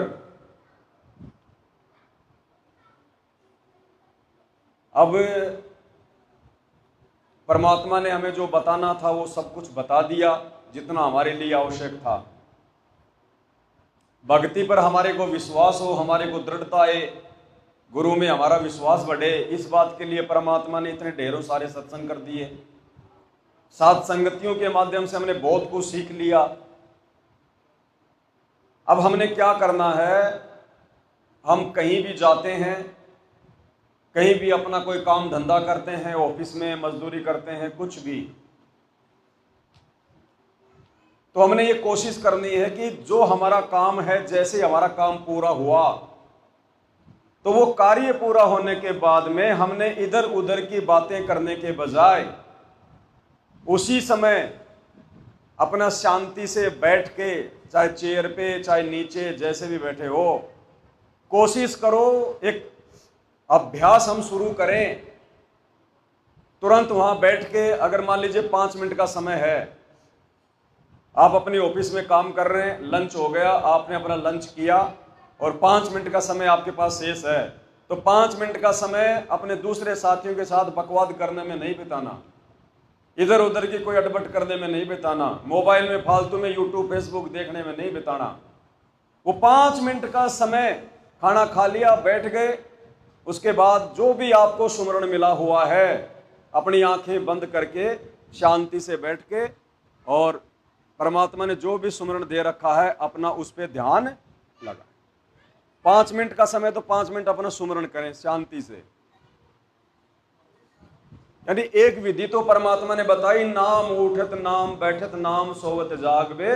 अब परमात्मा ने हमें जो बताना था वो सब कुछ बता दिया, जितना हमारे लिए आवश्यक था। भक्ति पर हमारे को विश्वास हो, हमारे को दृढ़ता आए, गुरु में हमारा विश्वास बढ़े, इस बात के लिए परमात्मा ने इतने ढेरों सारे सत्संग कर दिए। सात संगतियों के माध्यम से हमने बहुत कुछ सीख लिया। अब हमने क्या करना है? हम कहीं भी जाते हैं, कहीं भी अपना कोई काम धंधा करते हैं, ऑफिस में मजदूरी करते हैं, कुछ भी, तो हमने ये कोशिश करनी है कि जो हमारा काम है, जैसे हमारा काम पूरा हुआ तो वो कार्य पूरा होने के बाद में हमने इधर उधर की बातें करने के बजाय उसी समय अपना शांति से बैठ के, चाहे चेयर पे चाहे नीचे जैसे भी बैठे हो, कोशिश करो एक अभ्यास हम शुरू करें। तुरंत वहां बैठ के, अगर मान लीजिए 5 मिनट का समय है, आप अपनी ऑफिस में काम कर रहे हैं, लंच हो गया, आपने अपना लंच किया और 5 मिनट का समय आपके पास शेष है, तो 5 मिनट का समय अपने दूसरे साथियों के साथ बकवाद करने में नहीं बिताना, इधर उधर की कोई अटपट करने में नहीं बिताना, मोबाइल में फालतू में यूट्यूब फेसबुक देखने में नहीं बिताना। वो 5 मिनट का समय, खाना खा लिया, बैठ गए, उसके बाद जो भी आपको सुमरण मिला हुआ है, अपनी आंखें बंद करके शांति से बैठ के, और परमात्मा ने जो भी सुमरण दे रखा है अपना उस पर ध्यान लगाएं। 5 मिनट का समय तो 5 मिनट अपना सुमरण करें शांति से। यानी एक विधि तो परमात्मा ने बताई, नाम उठत नाम बैठत नाम सोवत जागबे,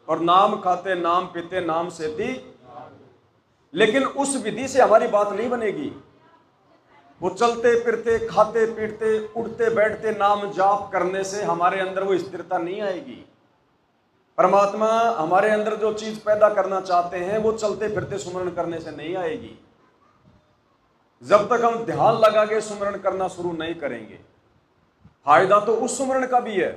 और नाम खाते नाम पीते नाम सेती। लेकिन उस विधि से हमारी बात नहीं बनेगी। वो चलते फिरते खाते पीटते उठते बैठते नाम जाप करने से हमारे अंदर वो स्थिरता नहीं आएगी। परमात्मा हमारे अंदर जो चीज पैदा करना चाहते हैं वो चलते फिरते सुमरण करने से नहीं आएगी। जब तक हम ध्यान लगा के सुमरण करना शुरू नहीं करेंगे। फायदा तो उस सुमरण का भी है,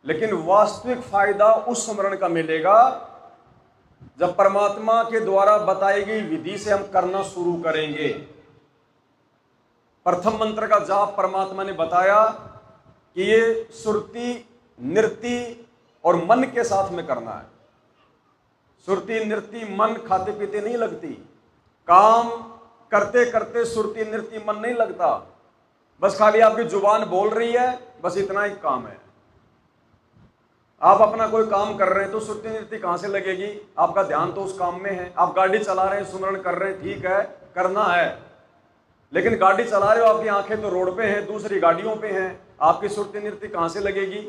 लेकिन वास्तविक फायदा उस सुमरण का मिलेगा जब परमात्मा के द्वारा बताई गई विधि से हम करना शुरू करेंगे। प्रथम मंत्र का जाप परमात्मा ने बताया कि ये सुरती नृत्य और मन के साथ में करना है। सुरती नृत्य मन खाते पीते नहीं लगती। काम करते करते सुरती नृत्य मन नहीं लगता। बस खाली आपकी जुबान बोल रही है, बस इतना ही काम है। आप अपना कोई काम कर रहे हैं तो सुरती नृत्य कहां से लगेगी? आपका ध्यान तो उस काम में है। आप गाड़ी चला रहे हैं, सुमरण कर रहे हैं, ठीक है, करना है, लेकिन गाड़ी चला रहे हो, आपकी आंखें तो रोड पे हैं, दूसरी गाड़ियों पे हैं, आपकी सुरती नृत्य कहां से लगेगी?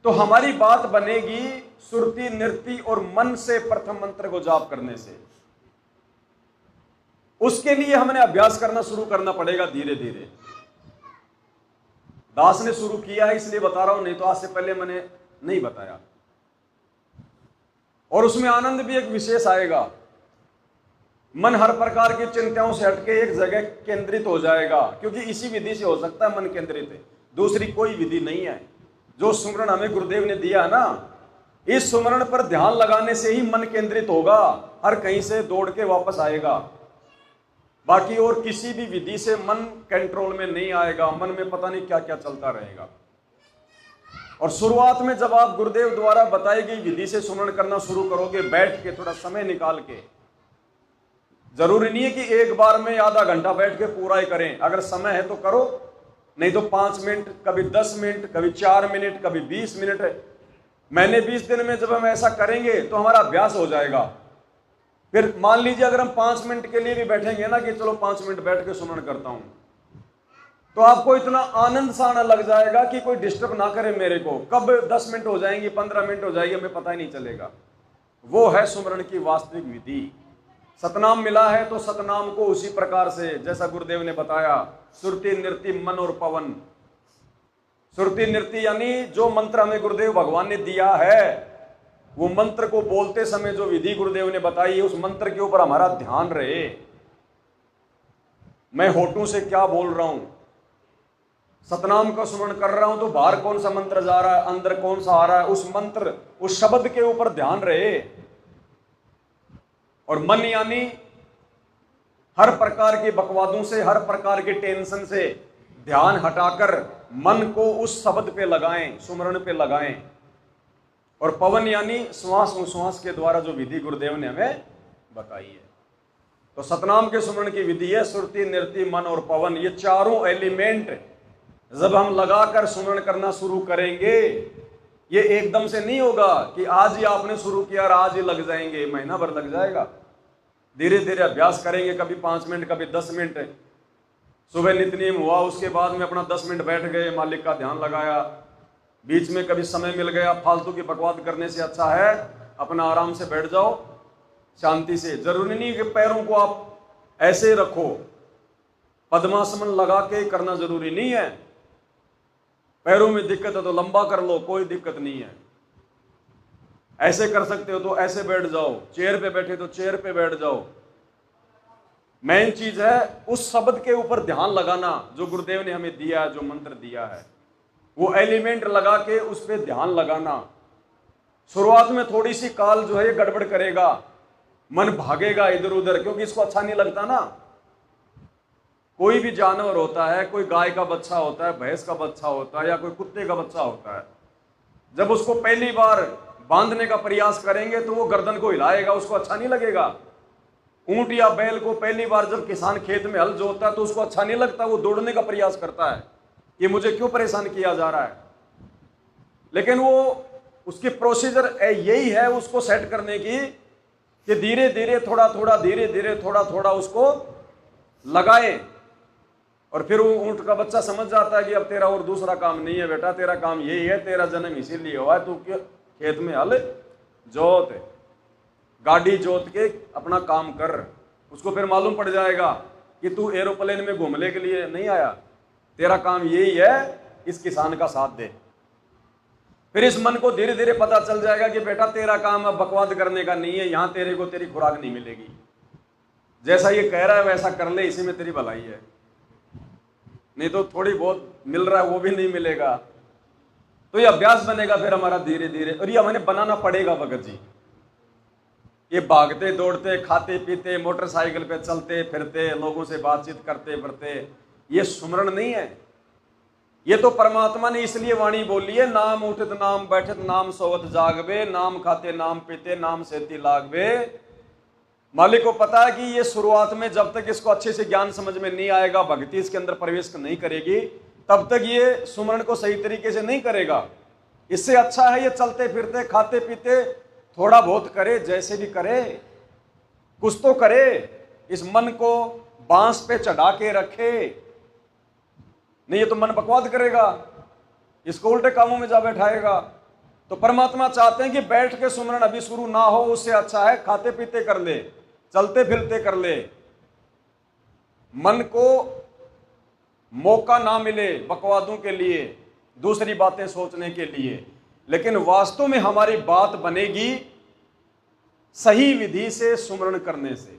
तो हमारी बात बनेगी सुरती नृत्य और मन से प्रथम मंत्र को जाप करने से। उसके लिए हमने अभ्यास करना शुरू करना पड़ेगा धीरे धीरे। दास ने शुरू किया है इसलिए बता रहा हूं, नहीं तो आज से पहले मैंने नहीं बताया। और उसमें आनंद भी एक विशेष आएगा। मन हर प्रकार की चिंताओं से हटके एक जगह केंद्रित हो जाएगा, क्योंकि इसी विधि से हो सकता है मन केंद्रित है, दूसरी कोई विधि नहीं है। जो सुमरण हमें गुरुदेव ने दिया ना, इस सुमरण पर ध्यान लगाने से ही मन केंद्रित होगा, हर कहीं से दौड़ के वापस आएगा। बाकी और किसी भी विधि से मन कंट्रोल में नहीं आएगा, मन में पता नहीं क्या क्या चलता रहेगा। और शुरुआत में जब आप गुरुदेव द्वारा बताई गई विधि से सुमरण करना शुरू करोगे, बैठ के थोड़ा समय निकाल के, जरूरी नहीं है कि एक बार में आधा घंटा बैठ के पूरा ही करें। अगर समय है तो करो, नहीं तो 5 मिनट, कभी 10 मिनट, कभी 4 मिनट, कभी 20 मिनट। मैंने 20 दिन में जब हम ऐसा करेंगे तो हमारा अभ्यास हो जाएगा। फिर मान लीजिए अगर हम 5 मिनट के लिए भी बैठेंगे ना कि चलो 5 मिनट बैठ के सुमरण करता हूं, तो आपको इतना आनंद सा आने लग जाएगा कि कोई डिस्टर्ब ना करे मेरे को। कब 10 मिनट हो जाएंगी, 15 मिनट हो जाएगी, हमें पता ही नहीं चलेगा। वो है सुमरण की वास्तविक विधि। सतनाम मिला है तो सतनाम को उसी प्रकार से, जैसा गुरुदेव ने बताया, सुरती नृत्य मन और पवन। सुरती नृत्य यानी जो मंत्र हमें गुरुदेव भगवान ने दिया है, वो मंत्र को बोलते समय जो विधि गुरुदेव ने बताई है, उस मंत्र के ऊपर हमारा ध्यान रहे। मैं होठों से क्या बोल रहा हूं, सतनाम का सुमरण कर रहा हूं तो बाहर कौन सा मंत्र जा रहा है, अंदर कौन सा आ रहा है, उस मंत्र, उस शब्द के ऊपर ध्यान रहे। और मन यानी हर प्रकार के बकवादों से, हर प्रकार के टेंशन से ध्यान हटाकर मन को उस शब्द पे लगाएं, सुमरण पे लगाएं। और पवन यानी श्वास उश्वास के द्वारा जो विधि गुरुदेव ने हमें बताई है। तो सतनाम के सुमरण की विधि है सुरती नृत्य मन और पवन। ये चारों एलिमेंट जब हम लगाकर सुमरण करना शुरू करेंगे, ये एकदम से नहीं होगा कि आज ही आपने शुरू किया और आज ही लग जाएंगे, महीना भर लग जाएगा। धीरे धीरे अभ्यास करेंगे, कभी 5 मिनट, कभी 10 मिनट। सुबह नित्यनेम हुआ, उसके बाद में अपना 10 मिनट बैठ गए, मालिक का ध्यान लगाया। बीच में कभी समय मिल गया, फालतू की बकवाद करने से अच्छा है अपना आराम से बैठ जाओ शांति से। जरूरी नहीं कि पैरों को आप ऐसे रखो, पद्मासन लगा के करना जरूरी नहीं है। पैरों में दिक्कत है तो लंबा कर लो, कोई दिक्कत नहीं है। ऐसे कर सकते हो तो ऐसे बैठ जाओ, चेयर पे बैठे तो चेयर पे बैठ जाओ। मेन चीज है उस शब्द के ऊपर ध्यान लगाना जो गुरुदेव ने हमें दिया है, जो मंत्र दिया है, वो एलिमेंट लगा के उस पर ध्यान लगाना। शुरुआत में थोड़ी सी काल जो है ये गड़बड़ करेगा, मन भागेगा इधर उधर, क्योंकि इसको अच्छा नहीं लगता ना। कोई भी जानवर होता है, कोई गाय का बच्चा होता है, भैंस का बच्चा होता है, या कोई कुत्ते का बच्चा होता है, जब उसको पहली बार बांधने का प्रयास करेंगे तो वो गर्दन को हिलाएगा, उसको अच्छा नहीं लगेगा। ऊंट या बैल को पहली बार जब किसान खेत में हल जोतता है तो उसको अच्छा नहीं लगता, वो दौड़ने का प्रयास करता है कि मुझे क्यों परेशान किया जा रहा है। लेकिन वो उसकी प्रोसीजर यही है उसको सेट करने की कि धीरे धीरे थोड़ा थोड़ा, धीरे धीरे थोड़ा थोड़ा उसको लगाए। और फिर वो ऊंट का बच्चा समझ जाता है कि अब तेरा और दूसरा काम नहीं है बेटा, तेरा काम यही है, तेरा जन्म इसीलिए हुआ है, तू खेत में हल जोत, गाड़ी जोत के अपना काम कर। उसको फिर मालूम पड़ जाएगा कि तू एरोप्लेन में घूमने के लिए नहीं आया, तेरा काम यही है, इस किसान का साथ दे। फिर इस मन को धीरे धीरे पता चल जाएगा कि बेटा तेरा काम अब बकवाद करने का नहीं है, यहां तेरे को तेरी खुराक नहीं मिलेगी, जैसा ये कह रहा है वैसा कर ले, इसी में तेरी भलाई है, नहीं तो थोड़ी बहुत मिल रहा है वो भी नहीं मिलेगा। तो ये अभ्यास बनेगा फिर हमारा धीरे धीरे, और ये हमें बनाना पड़ेगा भगत जी। ये भागते दौड़ते, खाते पीते, मोटरसाइकिल पे चलते फिरते, लोगों से बातचीत करते फिरते, ये सुमरण नहीं है। ये तो परमात्मा ने इसलिए वाणी बोली है, नाम उठत नाम बैठत नाम सोवत जागवे, नाम खाते नाम पीते नाम सेती लागवे। मालिक को पता है कि ये शुरुआत में जब तक इसको अच्छे से ज्ञान समझ में नहीं आएगा, भक्ति इसके अंदर प्रवेश नहीं करेगी, तब तक ये सुमरण को सही तरीके से नहीं करेगा। इससे अच्छा है ये चलते फिरते खाते पीते थोड़ा बहुत करे, जैसे भी करे कुछ तो करे, इस मन को बांस पे चढ़ा के रखे, नहीं ये तो मन बकवाद करेगा, इसको उल्टे कामों में जा बैठाएगा। तो परमात्मा चाहते हैं कि बैठ के सुमरण अभी शुरू ना हो, उससे अच्छा है खाते पीते कर ले, चलते फिरते कर ले, मन को मौका ना मिले बकवादों के लिए, दूसरी बातें सोचने के लिए। लेकिन वास्तव में हमारी बात बनेगी सही विधि से सुमरण करने से,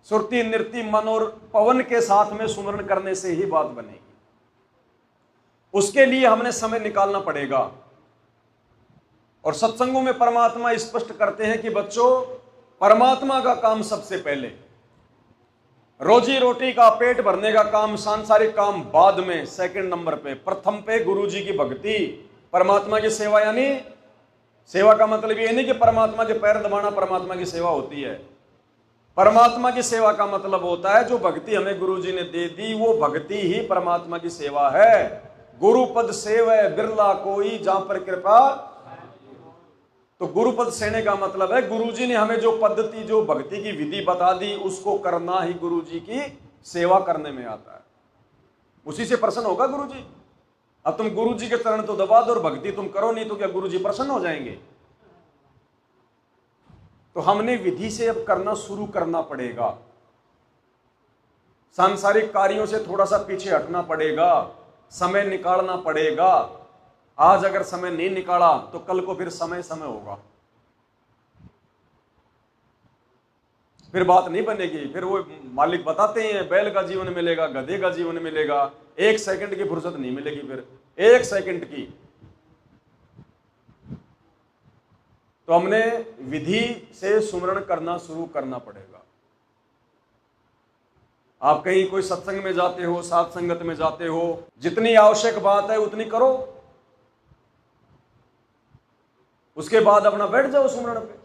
सुरती नृत्य मन और पवन के साथ में सुमरण करने से ही बात बनेगी। उसके लिए हमने समय निकालना पड़ेगा। और सत्संगों में परमात्मा स्पष्ट करते हैं कि बच्चों, परमात्मा का काम सबसे पहले, रोजी रोटी का पेट भरने का काम, सांसारिक काम बाद में, सेकंड नंबर पे। प्रथम पे गुरु जी की भक्ति, परमात्मा की सेवा। यानी सेवा का मतलब ये नहीं कि परमात्मा के पैर दबाना परमात्मा की सेवा होती है। परमात्मा की सेवा का मतलब होता है जो भक्ति हमें गुरु जी ने दे दी, वो भक्ति ही परमात्मा की सेवा है। गुरु पद सेवै बिरला कोई, जहां पर कृपा। तो गुरु पद सेने का मतलब है गुरु जी ने हमें जो पद्धति, जो भक्ति की विधि बता दी, उसको करना ही गुरु जी की सेवा करने में आता है। उसी से प्रसन्न होगा गुरु जी। अब तुम गुरु जी के चरण तो दबा दो और भक्ति तुम करो नहीं, तो क्या गुरु जी प्रसन्न हो जाएंगे? तो हमने विधि से अब करना शुरू करना पड़ेगा। सांसारिक कार्यों से थोड़ा सा पीछे हटना पड़ेगा, समय निकालना पड़ेगा। आज अगर समय नहीं निकाला तो कल को फिर समय समय होगा, फिर बात नहीं बनेगी। फिर वो मालिक बताते हैं बैल का जीवन मिलेगा, गधे का जीवन मिलेगा, एक सेकंड की फुर्सत नहीं मिलेगी, फिर एक सेकंड की। तो हमने विधि से सुमरण करना शुरू करना पड़ेगा। आप कहीं कोई सत्संग में जाते हो, साथ संगत में जाते हो, जितनी आवश्यक बात है उतनी करो, उसके बाद अपना बैठ जाओ सुमरण पे,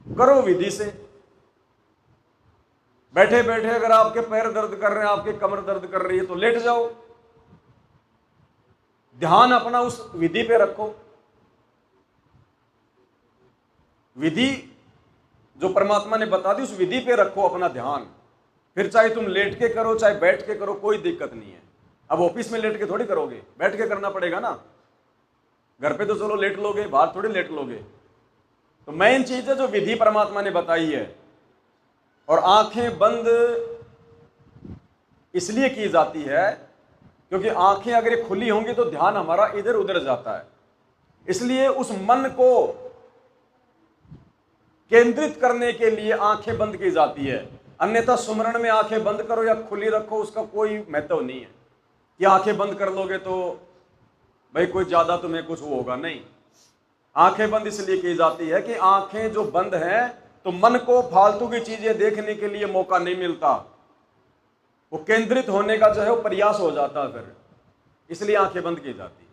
करो विधि से। बैठे बैठे अगर आपके पैर दर्द कर रहे हैं, आपकी कमर दर्द कर रही है, तो लेट जाओ, ध्यान अपना उस विधि पे रखो। विधि जो परमात्मा ने बता दी, उस विधि पे रखो अपना ध्यान। फिर चाहे तुम लेट के करो चाहे बैठ के करो, कोई दिक्कत नहीं है। अब ऑफिस में लेट के थोड़ी करोगे, बैठ के करना पड़ेगा ना। घर पे तो चलो लेट लोगे, बाहर थोड़ी लेट लोगे। तो मेन चीज है जो विधि परमात्मा ने बताई है। और आंखें बंद इसलिए की जाती है क्योंकि आंखें अगर खुली होंगी तो ध्यान हमारा इधर उधर जाता है। इसलिए उस मन को केंद्रित करने के लिए आंखें बंद की जाती है। अन्यथा सुमरण में आंखें बंद करो या खुली रखो, उसका कोई महत्व नहीं है कि आंखें बंद कर लोगे तो भाई कोई ज्यादा तुम्हें कुछ होगा, नहीं। आंखें बंद इसलिए की जाती है कि आंखें जो बंद हैं तो मन को फालतू की चीजें देखने के लिए मौका नहीं मिलता, वो केंद्रित होने का जो है वो प्रयास हो जाता है फिर, इसलिए आंखें बंद की जाती है।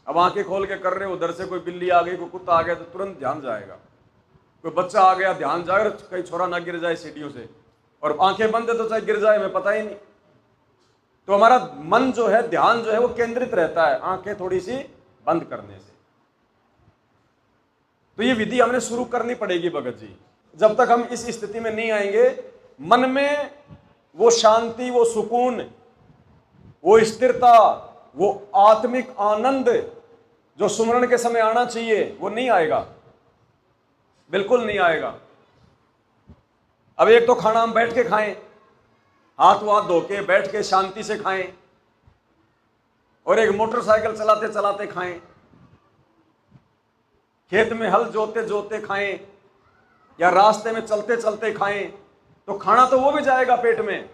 अब आंखें खोल के कर रहे हो, उधर से कोई बिल्ली आ गई, कोई कुत्ता आ गया तो तुरंत ध्यान जाएगा, कोई बच्चा आ गया ध्यान जाएगा, कहीं छोरा ना गिर जाए सीढ़ियों से, और आंखें बंद है तो चाहे गिर जाए हमें पता ही नहीं। तो हमारा मन जो है, ध्यान जो है वो केंद्रित रहता है आंखें थोड़ी सी बंद करने से। तो ये विधि हमने शुरू करनी पड़ेगी भगत जी। जब तक हम इस स्थिति में नहीं आएंगे, मन में वो शांति, वो सुकून, वो स्थिरता, वो आत्मिक आनंद जो सुमरण के समय आना चाहिए वो नहीं आएगा, बिल्कुल नहीं आएगा। अब एक तो खाना हम बैठ के खाएं, हाथ वाथ धो के बैठ के शांति से खाएं, और एक मोटरसाइकिल चलाते चलाते खाएं, खेत में हल जोते जोते खाएं, या रास्ते में चलते चलते खाएं, तो खाना तो वो भी जाएगा पेट में,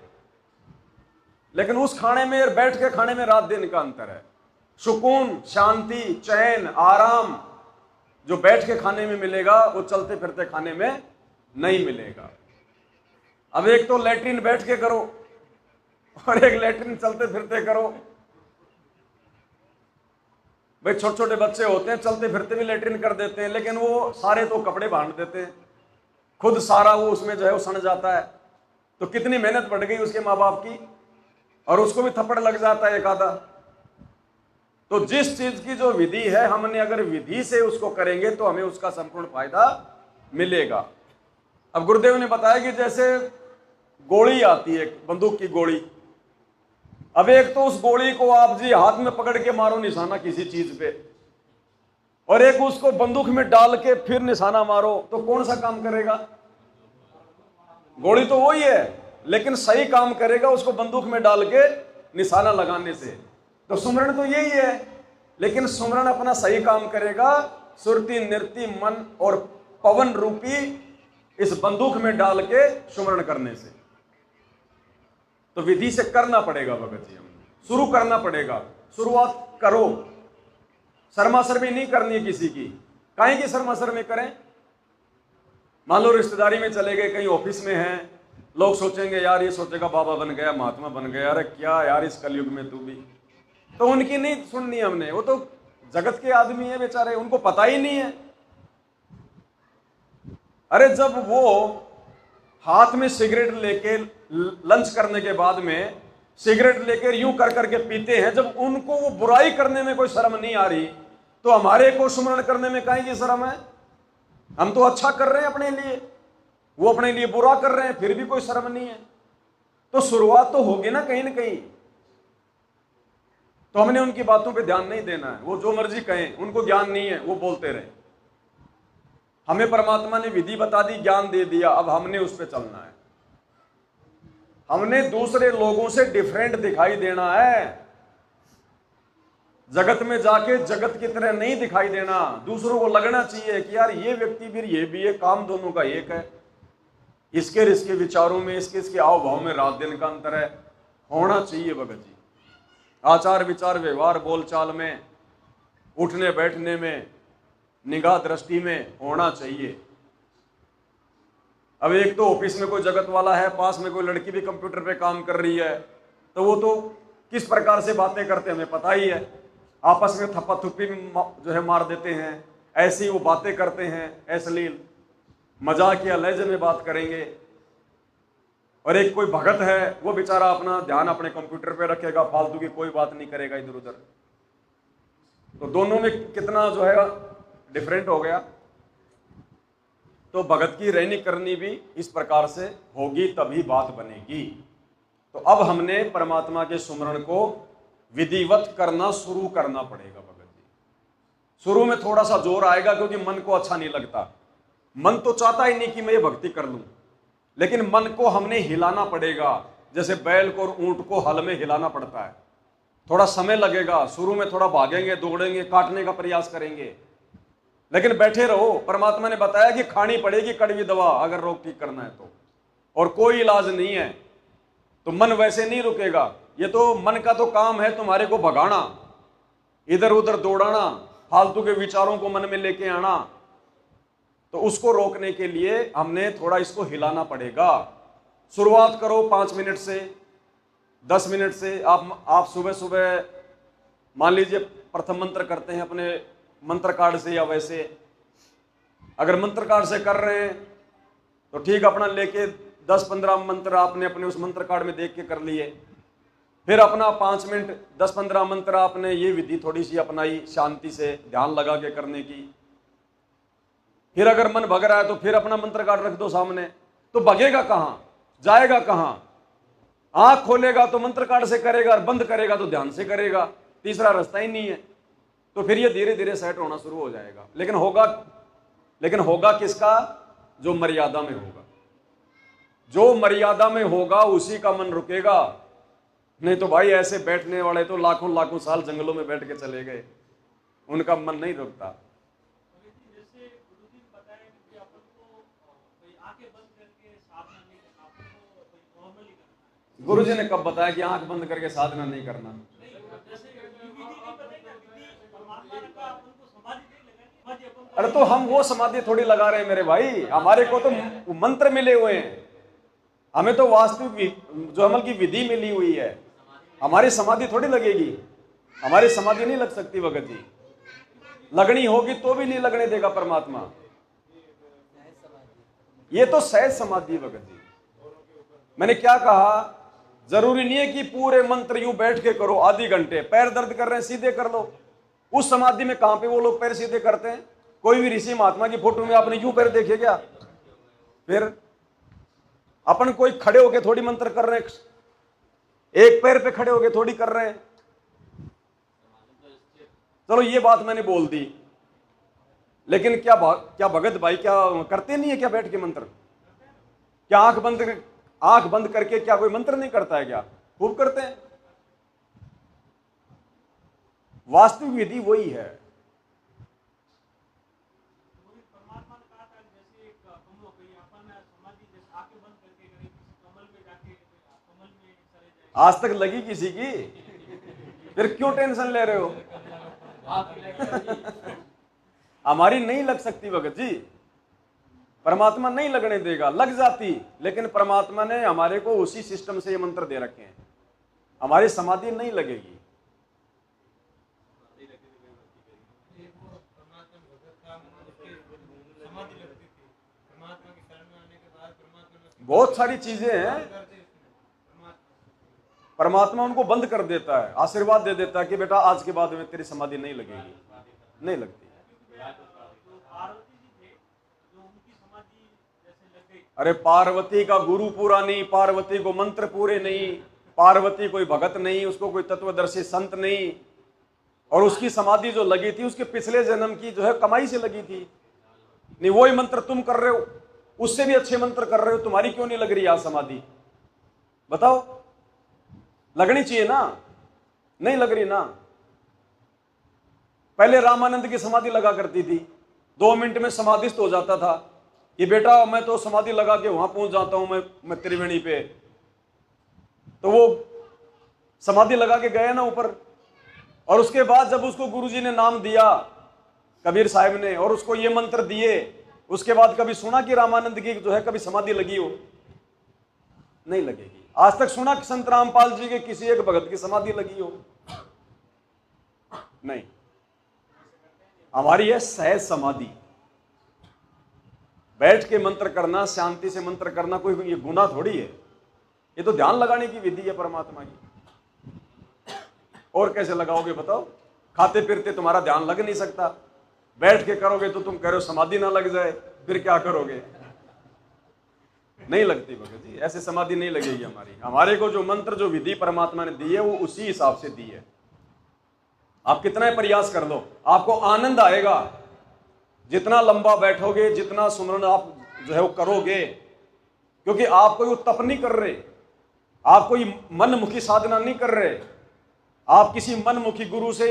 लेकिन उस खाने में और बैठ के खाने में रात दिन का अंतर है। सुकून, शांति, चैन, आराम जो बैठ के खाने में मिलेगा वो चलते फिरते खाने में नहीं मिलेगा। अब एक तो लैट्रिन बैठ के करो और एक लैट्रिन चलते फिरते करो। भाई छोटे छोटे बच्चे होते हैं, चलते फिरते भी लैट्रिन कर देते हैं, लेकिन वो सारे तो कपड़े बांध देते हैं, खुद सारा वो उसमें जो है वो सड़ जाता है। तो कितनी मेहनत बढ़ गई उसके माँ बाप की, और उसको भी थप्पड़ लग जाता है एक आधा। तो जिस चीज की जो विधि है, हमने अगर विधि से उसको करेंगे तो हमें उसका संपूर्ण फायदा मिलेगा। अब गुरुदेव ने बताया कि जैसे गोली आती है, बंदूक की गोली, अब एक तो उस गोली को आप जी हाथ में पकड़ के मारो निशाना किसी चीज पे, और एक उसको बंदूक में डाल के फिर निशाना मारो, तो कौन सा काम करेगा? गोली तो वही है, लेकिन सही काम करेगा उसको बंदूक में डाल के निशाना लगाने से। तो सुमरण तो यही है, लेकिन सुमरण अपना सही काम करेगा सुरति, नृत्य, मन और पवन रूपी इस बंदूक में डाल के सुमरण करने से। तो विधि से करना पड़ेगा भगत जी, हमने शुरू करना पड़ेगा। शुरुआत करो, शर्माशर्मी नहीं करनी है किसी की। काहे की शर्माशर्मी करें? मान लो रिश्तेदारी में चले गए, कहीं ऑफिस में हैं, लोग सोचेंगे यार ये सोचेगा बाबा बन गया, महात्मा बन गया, अरे क्या यार इस कलयुग में तू भी। तो उनकी नहीं सुननी हमने, वो तो जगत के आदमी है बेचारे, उनको पता ही नहीं है। अरे जब वो हाथ में सिगरेट लेके लंच करने के बाद में सिगरेट लेकर यूं कर करके पीते हैं, जब उनको वो बुराई करने में कोई शर्म नहीं आ रही, तो हमारे को सुमरण करने में काहे की शर्म है? हम तो अच्छा कर रहे हैं अपने लिए, वो अपने लिए बुरा कर रहे हैं, फिर भी कोई शर्म नहीं है। तो शुरुआत तो होगी ना कहीं कहीं। तो हमने उनकी बातों पे ध्यान नहीं देना है, वो जो मर्जी कहें, उनको ज्ञान नहीं है, वो बोलते रहे। हमें परमात्मा ने विधि बता दी, ज्ञान दे दिया, अब हमने उस पर चलना है। हमने दूसरे लोगों से डिफरेंट दिखाई देना है, जगत में जाके जगत की तरह नहीं दिखाई देना। दूसरों को लगना चाहिए कि यार ये व्यक्ति भी ये भी है, काम दोनों का एक है, इसके विचारों में, इसके हाव भाव में रात दिन का अंतर है, होना चाहिए भगत जी। आचार विचार व्यवहार बोलचाल में, उठने बैठने में, निगाह दृष्टि में होना चाहिए। अब एक तो ऑफिस में कोई जगत वाला है, पास में कोई लड़की भी कंप्यूटर पे काम कर रही है, तो वो तो किस प्रकार से बातें करते हैं हमें पता ही है। आपस में थप्पा थुप्पी जो है मार देते हैं, ऐसी वो बातें करते हैं, अश्लील मजाक या लहजे में बात करेंगे। और एक कोई भगत है, वो बेचारा अपना ध्यान अपने कंप्यूटर पे रखेगा, फालतू की कोई बात नहीं करेगा इधर उधर। तो दोनों में कितना जो है डिफरेंट हो गया। तो भगत की रहनी करनी भी इस प्रकार से होगी, तभी बात बनेगी। तो अब हमने परमात्मा के सुमरण को विधिवत करना शुरू करना पड़ेगा भगत जी। शुरू में थोड़ा सा जोर आएगा, क्योंकि मन को अच्छा नहीं लगता। मन तो चाहता ही नहीं कि मैं ये भक्ति कर लूं, लेकिन मन को हमने हिलाना पड़ेगा। जैसे बैल को और ऊंट को हल में हिलाना पड़ता है, थोड़ा समय लगेगा। शुरू में थोड़ा भागेंगे, दौड़ेंगे, काटने का प्रयास करेंगे, लेकिन बैठे रहो। परमात्मा ने बताया कि खानी पड़ेगी कड़वी दवा अगर रोग ठीक करना है तो, और कोई इलाज नहीं है। तो मन वैसे नहीं रुकेगा। ये तो मन का तो काम है तुम्हारे को भगाना, इधर उधर दौड़ाना, फालतू के विचारों को मन में लेके आना। तो उसको रोकने के लिए हमने थोड़ा इसको हिलाना पड़ेगा। शुरुआत करो 5 मिनट से, 10 मिनट से। आप सुबह सुबह मान लीजिए प्रथम मंत्र करते हैं अपने मंत्र कार्ड से या वैसे। अगर मंत्र कार्ड से कर रहे हैं तो ठीक, अपना लेके 10-15 मंत्र आपने अपने उस मंत्र कार्ड में देख के कर लिए। फिर अपना 5 मिनट 10-15 मंत्र आपने ये विधि थोड़ी सी अपनाई, शांति से ध्यान लगा के करने की। फिर अगर मन भग रहा है तो फिर अपना मंत्र कार्ड रख दो सामने। तो भगेगा कहां, जाएगा कहां? आंख खोलेगा तो मंत्र कार्ड से करेगा, और बंद करेगा तो ध्यान से करेगा। तीसरा रास्ता ही नहीं है। तो फिर ये धीरे धीरे सेट होना शुरू हो जाएगा। लेकिन होगा किसका? जो मर्यादा में होगा। जो मर्यादा में होगा उसी का मन रुकेगा। नहीं तो भाई ऐसे बैठने वाले तो लाखों लाखों साल जंगलों में बैठ के चले गए, उनका मन नहीं रुकता। गुरुजी ने कब बताया कि आंख बंद करके साधना नहीं करना? अरे तो हम वो समाधि थोड़ी लगा रहे हैं मेरे भाई, हमारे को तो मंत्र मिले हुए हैं, हमें तो वास्तविक जो अमल की विधि मिली हुई है। हमारी समाधि थोड़ी लगेगी, हमारी समाधि नहीं लग सकती भगत जी। लगनी होगी तो भी नहीं लगने देगा परमात्मा। ये तो सहज समाधि भगत जी। मैंने क्या कहा, जरूरी नहीं है कि पूरे मंत्र यूं बैठ के करो आधी घंटे। पैर दर्द कर रहे हैं, सीधे कर लो। उस समाधि में कहां पे वो लोग पैर सीधे करते हैं? कोई भी ऋषि महात्मा की फोटो में आपने यूं पैर देखे क्या? फिर अपन कोई खड़े होके थोड़ी मंत्र कर रहे हैं, एक पैर पे खड़े होके थोड़ी कर रहे हैं। चलो ये बात मैंने बोल दी, लेकिन क्या भगत भाई क्या करते नहीं है क्या बैठ के मंत्र? क्या आंख बंद करके क्या कोई मंत्र नहीं करता है क्या? खूब करते हैं। वास्तविक विधि वही है। आज तक लगी किसी की? फिर क्यों टेंशन ले रहे हो? हमारी नहीं लग सकती भगत जी, परमात्मा नहीं लगने देगा। लग जाती, लेकिन परमात्मा ने हमारे को उसी सिस्टम से ये मंत्र दे रखे हैं, हमारी समाधि नहीं लगेगी। बहुत सारी चीजें हैं, परमात्मा उनको बंद कर देता है, आशीर्वाद दे देता है कि बेटा आज के बाद में तेरी समाधि नहीं लगेगी, नहीं लगती। अरे पार्वती का गुरु पूरा नहीं, पार्वती को मंत्र पूरे नहीं, पार्वती कोई भगत नहीं, उसको कोई तत्वदर्शी संत नहीं, और उसकी समाधि जो लगी थी उसके पिछले जन्म की जो है कमाई से लगी थी। नहीं वही मंत्र तुम कर रहे हो, उससे भी अच्छे मंत्र कर रहे हो, तुम्हारी क्यों नहीं लग रही आज समाधि? बताओ, लगनी चाहिए ना, नहीं लग रही ना। पहले रामानंद की समाधि लगा करती थी, 2 मिनट में समाधिस्थ हो जाता था कि बेटा मैं तो समाधि लगा के वहां पहुंच जाता हूं, मैं त्रिवेणी पे। तो वो समाधि लगा के गए ना ऊपर, और उसके बाद जब उसको गुरुजी ने नाम दिया कबीर साहब ने, और उसको ये मंत्र दिए, उसके बाद कभी सुना कि रामानंद की जो है कभी समाधि लगी हो? नहीं लगेगी। आज तक सुना कि संत रामपाल जी के किसी एक भगत की समाधि लगी हो? नहीं। हमारी है सहज समाधि। बैठ के मंत्र करना, शांति से मंत्र करना कोई ये गुनाह थोड़ी है, ये तो ध्यान लगाने की विधि है परमात्मा की। और कैसे लगाओगे बताओ? खाते पीते तुम्हारा ध्यान लग नहीं सकता, बैठ के करोगे तो तुम कह रहे हो समाधि ना लग जाए, फिर क्या करोगे? नहीं लगती भगत जी, ऐसे समाधि नहीं लगेगी हमारी। हमारे को जो मंत्र जो विधि परमात्मा ने दी है वो उसी हिसाब से दी है। आप कितना प्रयास कर लो, आपको आनंद आएगा। जितना लंबा बैठोगे, जितना सुमरन आप जो है वो करोगे, क्योंकि आप कोई तप नहीं कर रहे, आप कोई मनमुखी साधना नहीं कर रहे, आप किसी मनमुखी गुरु से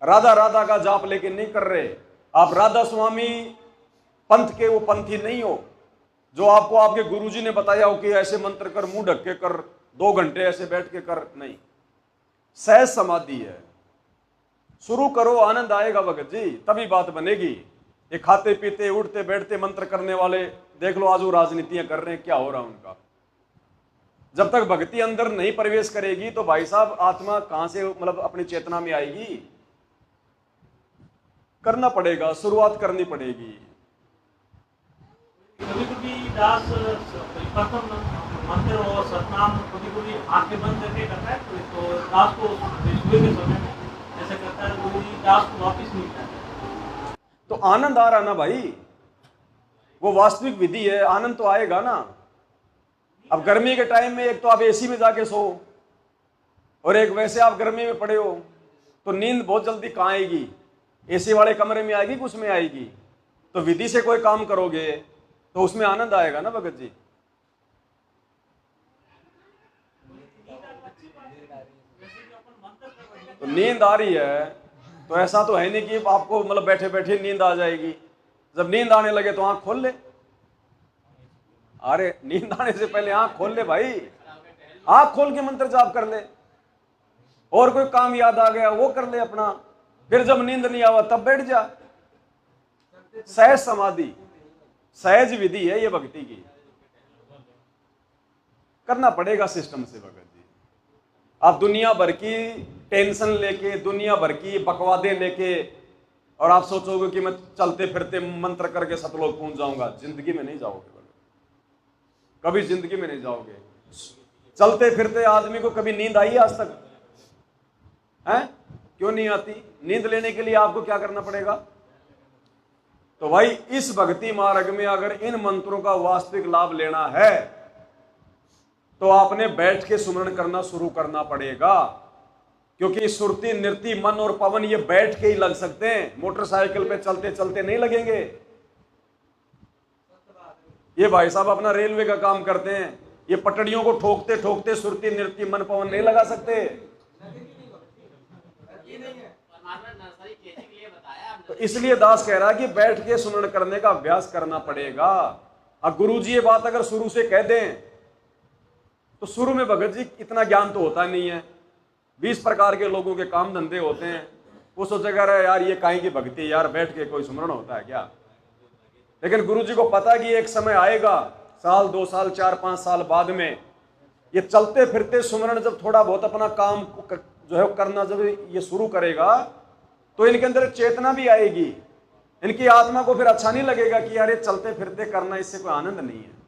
राधा राधा का जाप लेके नहीं कर रहे, आप राधा स्वामी पंथ के वो पंथी नहीं हो जो आपको आपके गुरुजी ने बताया हो कि ऐसे मंत्र कर, मुंह ढक के कर, 2 घंटे ऐसे बैठ के कर। नहीं, सहज समाधि है। शुरू करो, आनंद आएगा भगत जी, तभी बात बनेगी। ये खाते पीते उठते बैठते मंत्र करने वाले देख लो आज वो राजनीतियां कर रहे हैं, क्या हो रहा है उनका। जब तक भक्ति अंदर नहीं प्रवेश करेगी तो भाई साहब आत्मा कहां से मतलब अपनी चेतना में आएगी? करना पड़ेगा, शुरुआत करनी पड़ेगी। कभी कभी दास प्रथम मंत्र और सतनाम कभी कभी आंखें बंद करके करता है, तो दास को सुबह के समय में जैसे करता है, गुरु जी दास को वापिस मिलता है। तो आनंद आ रहा ना भाई, वो वास्तविक विधि है, आनंद तो आएगा ना। अब गर्मी के टाइम में एक तो आप एसी में जाके सो, और एक वैसे आप गर्मी में पड़े हो, तो नींद बहुत जल्दी कहाँ आएगी? एसी वाले कमरे में आएगी कि उसमें आएगी? तो विधि से कोई काम करोगे तो उसमें आनंद आएगा ना भगत जी। तो नींद आ रही है तो ऐसा तो है नहीं कि आपको मतलब बैठे बैठे नींद आ जाएगी। जब नींद आने लगे तो आंख खोल ले। अरे नींद आने से पहले आंख खोल ले भाई, आंख खोल के मंत्र जाप कर ले, और कोई काम याद आ गया वो कर ले अपना, फिर जब नींद नहीं आवा तब बैठ जा। सहज समाधि, सहज विधि है ये भक्ति की, करना पड़ेगा सिस्टम से भगत जी। आप दुनिया भर की टेंशन लेके, दुनिया भर की बकवादे लेके, और आप सोचोगे कि मैं चलते फिरते मंत्र करके सतलोक पहुंच जाऊंगा, जिंदगी में नहीं जाओगे भगत, कभी जिंदगी में नहीं जाओगे। चलते फिरते आदमी को कभी नींद आई आज तक है? क्यों नहीं आती? नींद लेने के लिए आपको क्या करना पड़ेगा? तो भाई इस भक्ति मार्ग में अगर इन मंत्रों का वास्तविक लाभ लेना है तो आपने बैठ के सुमरण करना शुरू करना पड़ेगा, क्योंकि सुरती, नृत्य, मन और पवन ये बैठ के ही लग सकते हैं, मोटरसाइकिल पे चलते चलते नहीं लगेंगे। ये भाई साहब अपना रेलवे का काम करते हैं, ये पटड़ियों को ठोकते ठोकते सुरती, नृत्य, मन, पवन नहीं लगा सकते। तो इसलिए दास कह रहा है कि बैठ के सुमरण करने का अभ्यास करना पड़ेगा। अब गुरुजी ये बात अगर शुरू से कह दें तो शुरू में भगत जी इतना ज्ञान तो होता नहीं है, 20 प्रकार के लोगों के काम धंधे होते हैं, वो सोचेगा अरे यार ये काहे की भक्ति, यार बैठ के कोई सुमरण होता है क्या? लेकिन गुरुजी को पता कि एक समय आएगा, साल 2 साल 4-5 साल बाद में, ये चलते फिरते सुमरण जब थोड़ा बहुत अपना काम जो है करना जब ये शुरू करेगा तो इनके अंदर चेतना भी आएगी, इनकी आत्मा को फिर अच्छा नहीं लगेगा कि यार ये चलते फिरते करना, इससे कोई आनंद नहीं है।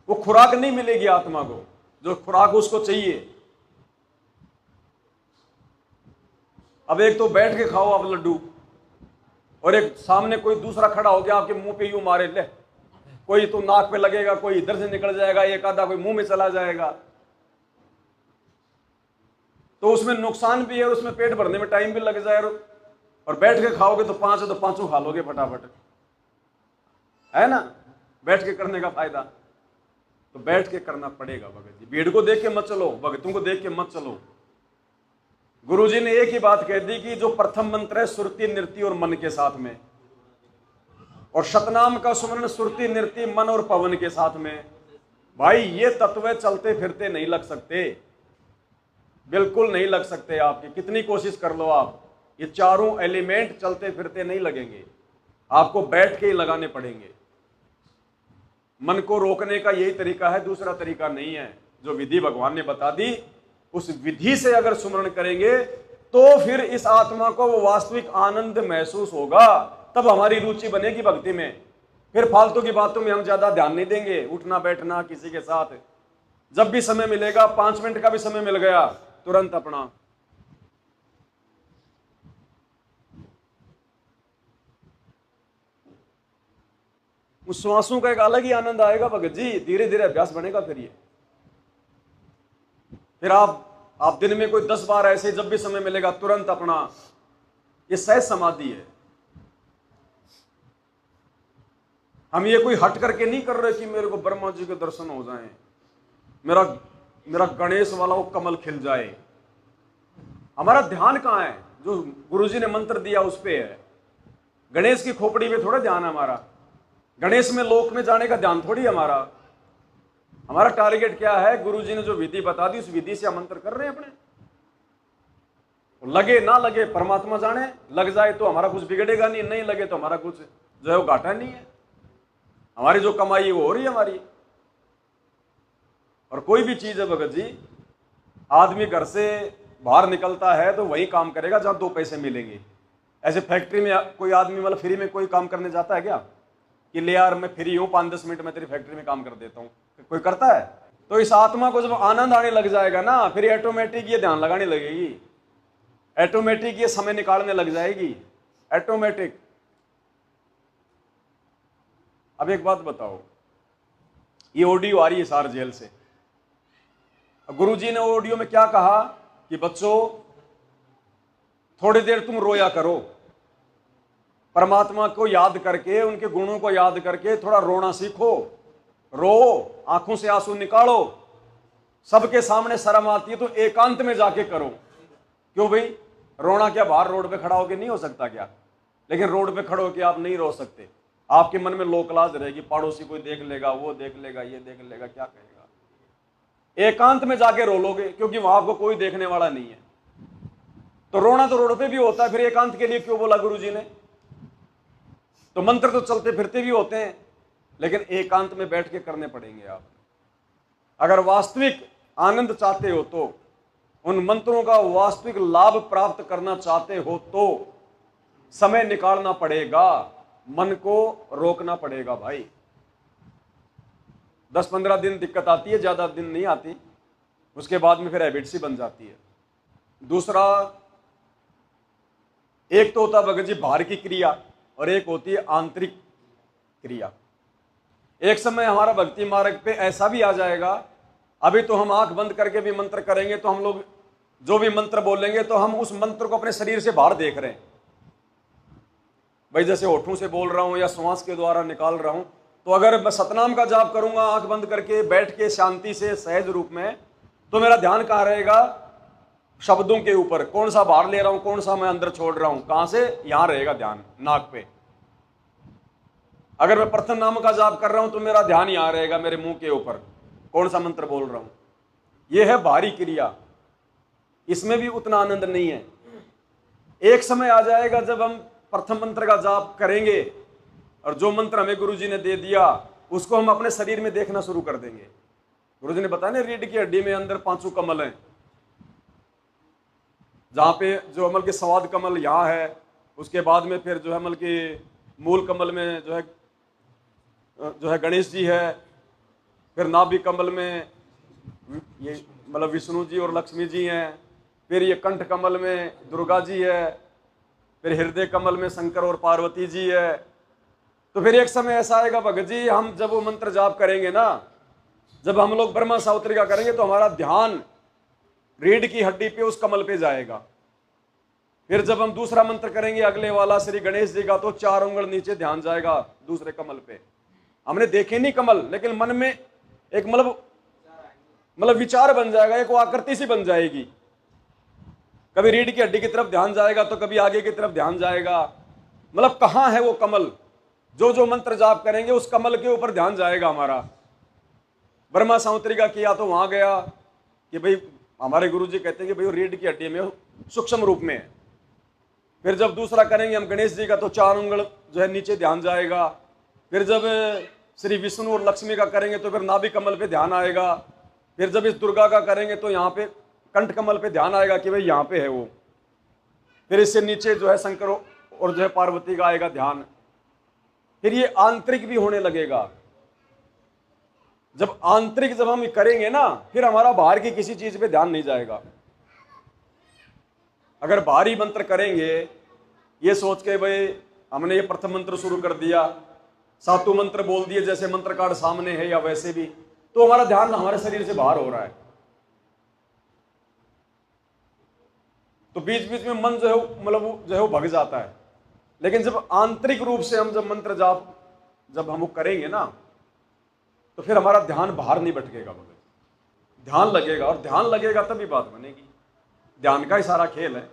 वो खुराक नहीं मिलेगी आत्मा को, जो खुराक उसको चाहिए। अब एक तो बैठ के खाओ आप लड्डू, और एक सामने कोई दूसरा खड़ा हो गया आपके मुंह पे यूं मारे, ले कोई तो नाक पे लगेगा, कोई इधर से निकल जाएगा, एक आधा कोई मुंह में चला जाएगा, तो उसमें नुकसान भी है, उसमें पेट भरने में टाइम भी लग जाए। और बैठ के खाओगे तो 5 है तो 5 खा लोगे फटाफट, है ना? बैठ के करने का फायदा। तो बैठ के करना पड़ेगा भगत जी, भीड़ को देख के मत चलो, भगतों को देख के मत चलो। गुरुजी ने एक ही बात कह दी कि जो प्रथम मंत्र है सुरती, नृत्य और मन के साथ में, और शतनाम का सुमरण सुरती, नृत्य, मन और पवन के साथ में। भाई ये तत्व चलते फिरते नहीं लग सकते, बिल्कुल नहीं लग सकते। आपकी कितनी कोशिश कर लो आप, ये चारों एलिमेंट चलते फिरते नहीं लगेंगे, आपको बैठ के ही लगाने पड़ेंगे। मन को रोकने का यही तरीका है, दूसरा तरीका नहीं है। जो विधि भगवान ने बता दी उस विधि से अगर सुमरण करेंगे तो फिर इस आत्मा को वो वास्तविक आनंद महसूस होगा, तब हमारी रुचि बनेगी भक्ति में। फिर फालतू की बातों में हम ज्यादा ध्यान नहीं देंगे, उठना बैठना किसी के साथ। जब भी समय मिलेगा, 5 मिनट का भी समय मिल गया, तुरंत अपना उस श्वासों का एक अलग ही आनंद आएगा भगत जी। धीरे धीरे अभ्यास बनेगा फिर आप दिन में कोई 10 बार ऐसे जब भी समय मिलेगा तुरंत अपना, ये सहज समाधि है। हम ये कोई हट करके नहीं कर रहे कि मेरे को ब्रह्मा जी के दर्शन हो जाएं, मेरा गणेश वाला वो कमल खिल जाए। हमारा ध्यान कहाँ है? जो गुरुजी ने मंत्र दिया उस पे है। गणेश की खोपड़ी में थोड़ा ध्यान है हमारा, गणेश में लोक में जाने का ध्यान थोड़ी हमारा। हमारा टारगेट क्या है? गुरुजी ने जो विधि बता दी उस विधि से हम मंत्र कर रहे हैं अपने। लगे ना लगे परमात्मा जाने, लग जाए तो हमारा कुछ बिगड़ेगा नहीं, नहीं लगे तो हमारा कुछ जो है वो घाटा नहीं है। हमारी जो कमाई है वो हो रही है हमारी। और कोई भी चीज है भगत जी, आदमी घर से बाहर निकलता है तो वही काम करेगा जहां 2 पैसे मिलेंगे। ऐसे फैक्ट्री में कोई आदमी मतलब फ्री में कोई काम करने जाता है क्या कि ले यार मैं फ्री हूं 5-10 मिनट में तेरी फैक्ट्री में काम कर देता हूं, कोई करता है? तो इस आत्मा को जब आनंद आने लग जाएगा ना, फिर ऑटोमेटिक ये ध्यान लगाने लगेगी, ऑटोमेटिक ये समय निकालने लग जाएगी, ऑटोमेटिक। अब एक बात बताओ, ये ऑडियो आ रही है सार जेल से, गुरुजी ने ऑडियो में क्या कहा कि बच्चों थोड़ी देर तुम रोया करो, परमात्मा को याद करके, उनके गुणों को याद करके थोड़ा रोना सीखो, रो, आंखों से आंसू निकालो। सबके सामने शर्म आती है तो एकांत में जाके करो। क्यों भाई, रोना क्या बाहर रोड पे खड़ा होके नहीं हो सकता क्या? लेकिन रोड पे खड़े होके आप नहीं रो सकते, आपके मन में लोकलाज रहेगी, पड़ोसी कोई देख लेगा, वो देख लेगा, ये देख लेगा, क्या कहेगा। एकांत में जाके रो लोगे क्योंकि वहां आपको कोई देखने वाला नहीं है। तो रोना तो रोड पे भी होता है, फिर एकांत के लिए क्यों बोला गुरुजी ने? तो मंत्र तो चलते फिरते भी होते हैं, लेकिन एकांत में बैठ के करने पड़ेंगे आप। अगर वास्तविक आनंद चाहते हो तो, उन मंत्रों का वास्तविक लाभ प्राप्त करना चाहते हो तो समय निकालना पड़ेगा, मन को रोकना पड़ेगा भाई। 10-15 दिन दिक्कत आती है, ज्यादा दिन नहीं आती, उसके बाद में फिर हैबिट सी बन जाती है। दूसरा, एक तो होता भगत जी बाहर की क्रिया और एक होती है आंतरिक क्रिया। एक समय हमारा भक्ति मार्ग पे ऐसा भी आ जाएगा, अभी तो हम आंख बंद करके भी मंत्र करेंगे तो हम लोग जो भी मंत्र बोलेंगे तो हम उस मंत्र को अपने शरीर से बाहर देख रहे हैं भाई। जैसे होठों से बोल रहा हूं या श्वास के द्वारा निकाल रहा हूं, तो अगर मैं सतनाम का जाप करूंगा आंख बंद करके बैठ के शांति से सहज रूप में, तो मेरा ध्यान कहां रहेगा? शब्दों के ऊपर। कौन सा बाहर ले रहा हूं, कौन सा मैं अंदर छोड़ रहा हूं, कहां से? यहां रहेगा ध्यान, नाक पे। अगर मैं प्रथम नाम का जाप कर रहा हूं तो मेरा ध्यान यहां रहेगा, मेरे मुंह के ऊपर, कौन सा मंत्र बोल रहा हूं। यह है बाहरी क्रिया, इसमें भी उतना आनंद नहीं है। एक समय आ जाएगा जब हम प्रथम मंत्र का जाप करेंगे और जो मंत्र हमें गुरुजी ने दे दिया उसको हम अपने शरीर में देखना शुरू कर देंगे। गुरुजी ने बताया ना, रीढ़ की हड्डी में अंदर 5 कमल हैं, जहां पे जो अमल के स्वाद कमल यहाँ है, उसके बाद में फिर जो है अमल के मूल कमल में जो है गणेश जी है, फिर नाभि कमल में ये मतलब विष्णु जी और लक्ष्मी जी हैं, फिर ये कंठ कमल में दुर्गा जी है, फिर हृदय कमल में शंकर और पार्वती जी है। तो फिर एक समय ऐसा आएगा भगत जी, हम जब वो मंत्र जाप करेंगे ना, जब हम लोग ब्रह्मा सावित्री का करेंगे तो हमारा ध्यान रीढ़ की हड्डी पे उस कमल पे जाएगा। फिर जब हम दूसरा मंत्र करेंगे अगले वाला श्री गणेश जी का, तो 4 उंगल नीचे ध्यान जाएगा दूसरे कमल पे। हमने देखे नहीं कमल, लेकिन मन में एक मतलब विचार बन जाएगा, एक वो आकृति सी बन जाएगी। कभी रीढ़ की हड्डी की तरफ ध्यान जाएगा तो कभी आगे की तरफ ध्यान जाएगा। मतलब कहां है वो कमल? जो जो मंत्र जाप करेंगे उस कमल के ऊपर ध्यान जाएगा हमारा। ब्रह्मा सावित्री का किया तो वहां गया कि भाई हमारे गुरुजी कहते हैं कि भाई रीढ़ की हड्डी में सूक्ष्म रूप में है। फिर जब दूसरा करेंगे हम गणेश जी का, तो 4 उंगल जो है नीचे ध्यान जाएगा। फिर जब श्री विष्णु और लक्ष्मी का करेंगे तो फिर नाभि कमल पे ध्यान आएगा। फिर जब इस दुर्गा का करेंगे तो यहाँ पे कंठ कमल पे ध्यान आएगा कि भाई यहाँ पे है वो। फिर इससे नीचे जो है शंकर और जो है पार्वती का आएगा ध्यान। फिर ये आंतरिक भी होने लगेगा। जब आंतरिक जब हम करेंगे ना, फिर हमारा बाहर की किसी चीज पे ध्यान नहीं जाएगा। अगर बाहरी मंत्र करेंगे ये सोच के भाई हमने ये प्रथम मंत्र शुरू कर दिया, 7वां मंत्र बोल दिए, जैसे मंत्र कार्ड सामने है या वैसे भी, तो हमारा ध्यान हमारे शरीर से बाहर हो रहा है। तो बीच बीच में मन जो है मतलब जो है वो भग जाता है। लेकिन जब आंतरिक रूप से हम जब मंत्र जाप जब हम करेंगे ना, तो फिर हमारा ध्यान बाहर नहीं भटकेगा, ध्यान लगेगा। और ध्यान लगेगा तभी बात बनेगी। ध्यान का ही सारा खेल है।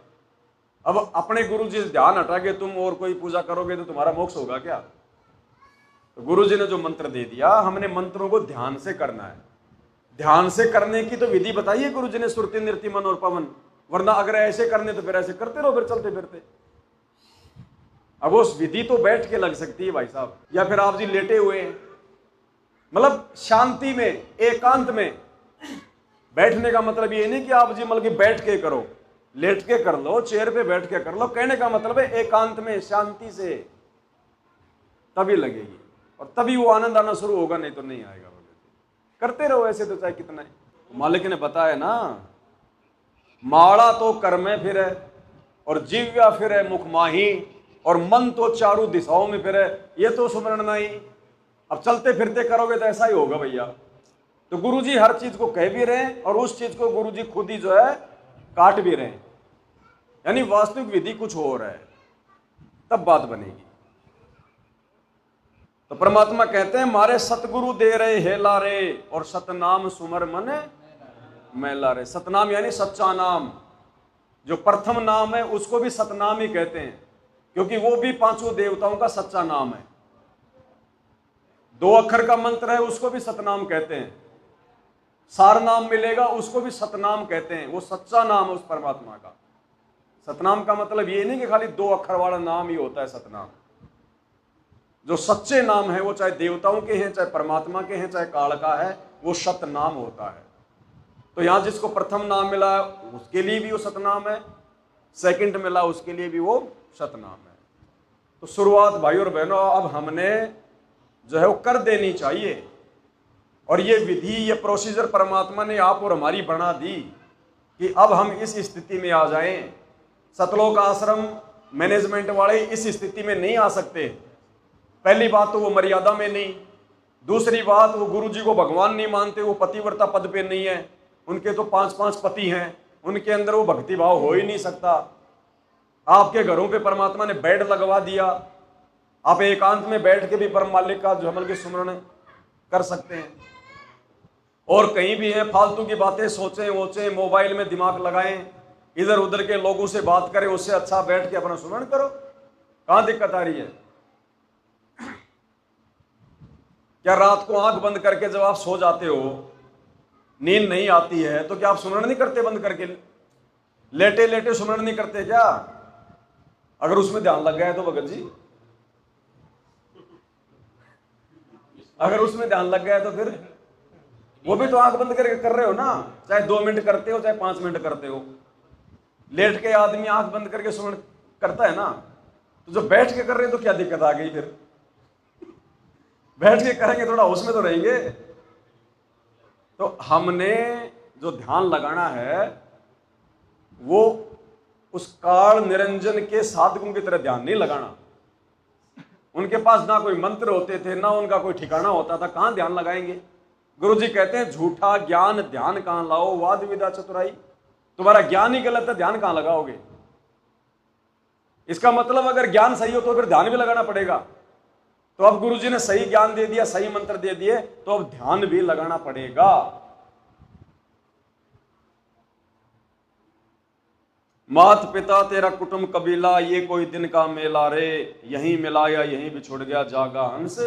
अब अपने गुरु जी से ध्यान हटा के तुम और कोई पूजा करोगे तो तुम्हारा मोक्ष होगा क्या? तो गुरु जी ने जो मंत्र दे दिया, हमने मंत्रों को ध्यान से करना है। ध्यान से करने की तो विधि बताइए गुरु जी ने, सुरति नृत्य मन और पवन। वरना अगर ऐसे करने तो फिर ऐसे करते रहो, फिर चलते फिरते। अब उस विधि तो बैठ के लग सकती है भाई साहब, या फिर आप जी लेटे हुए हैं, मतलब शांति में एकांत में बैठने का मतलब ये नहीं कि आप जी मतलब कि बैठ के करो, लेट के कर लो, चेयर पे बैठ के कर लो। कहने का मतलब है एकांत में शांति से, तभी लगेगी और तभी वो आनंद आना शुरू होगा, नहीं तो नहीं आएगा। करते रहो ऐसे तो चाहे कितना है। मालिक ने बताया ना, माड़ा तो कर में फिरे और जीव्या फिरे मुख माही और मन तो चारों दिशाओं में फिरे, ये तो सुमरण नहीं। अब चलते फिरते करोगे तो ऐसा ही होगा भैया। तो गुरुजी हर चीज को कह भी रहे हैं और उस चीज को गुरुजी खुद ही जो है काट भी रहे हैं, यानी वास्तविक विधि कुछ और है, तब बात बनेगी। तो परमात्मा कहते हैं मारे सतगुरु दे रहे हे लारे और सतनाम सुमर मन मैला रे। सतनाम यानी सच्चा नाम, जो प्रथम नाम है उसको भी सतनाम ही कहते हैं, क्योंकि वो भी पांचों देवताओं का सच्चा नाम है। 2 अक्षर का मंत्र है उसको भी सतनाम कहते हैं। सार नाम मिलेगा उसको भी सतनाम कहते हैं, वो सच्चा नाम है उस परमात्मा का। सतनाम का मतलब ये नहीं कि खाली 2 अक्षर वाला नाम ही होता है सतनाम। जो सच्चे नाम है वो चाहे देवताओं के हैं, चाहे परमात्मा के हैं, चाहे काल का है, वो सतनाम होता है। तो यहां जिसको प्रथम नाम मिला है उसके लिए भी वो सतनाम है, सेकंड मिला उसके लिए भी वो सतनाम है। तो शुरुआत भाई और बहनों अब हमने जो है वो कर देनी चाहिए। और ये विधि, ये प्रोसीजर परमात्मा ने आप और हमारी बना दी कि अब हम इस स्थिति में आ जाएं। सतलोक आश्रम मैनेजमेंट वाले इस स्थिति में नहीं आ सकते। पहली बात तो वो मर्यादा में नहीं, दूसरी बात वो गुरु जी को भगवान नहीं मानते, वो पतिव्रता पद पे नहीं है, उनके तो 5-5 पति हैं, उनके अंदर वो भक्ति भाव हो ही नहीं सकता। आपके घरों पे परमात्मा ने बेड लगवा दिया, आप एकांत में बैठ के भी परम मालिक का जो अमल के सुमरण कर सकते हैं। और कहीं भी हैं फालतू की बातें सोचें वोचें, मोबाइल में दिमाग लगाएं, इधर उधर के लोगों से बात करें, उससे अच्छा बैठ के अपना सुमरण करो। कहां दिक्कत आ रही है? क्या रात को आंख बंद करके जब आप सो जाते हो, नींद नहीं आती है, तो क्या आप सुमरण नहीं करते बंद करके? लेटे लेटे सुमरण नहीं करते क्या? अगर उसमें ध्यान लग गया है तो भगत जी, अगर उसमें ध्यान लग गया है तो फिर वो भी तो आंख बंद करके कर रहे हो ना, चाहे 2 मिनट करते हो चाहे 5 मिनट करते हो। लेट के आदमी आंख बंद करके सुमरण करता है ना, तो जो बैठ के कर रहे हो तो क्या दिक्कत आ गई? फिर बैठ के करेंगे थोड़ा उसमें तो रहेंगे। तो हमने जो ध्यान लगाना है वो उस काल निरंजन के साधकों की तरह ध्यान नहीं लगाना। उनके पास ना कोई मंत्र होते थे, ना उनका कोई ठिकाना होता था, कहां ध्यान लगाएंगे? गुरुजी कहते हैं झूठा ज्ञान ध्यान कहां लाओ, वाद विदा चतुराई। तुम्हारा ज्ञान ही गलत है, ध्यान कहां लगाओगे? इसका मतलब अगर ज्ञान सही हो तो फिर ध्यान भी लगाना पड़ेगा। तो अब गुरुजी ने सही ज्ञान दे दिया, सही मंत्र दे दिए, तो अब ध्यान भी लगाना पड़ेगा। मात पिता तेरा कुटुंब कबीला, ये कोई दिन का मेला रे, यहीं मिलाया यहीं बिछुड़ गया जागा हंस।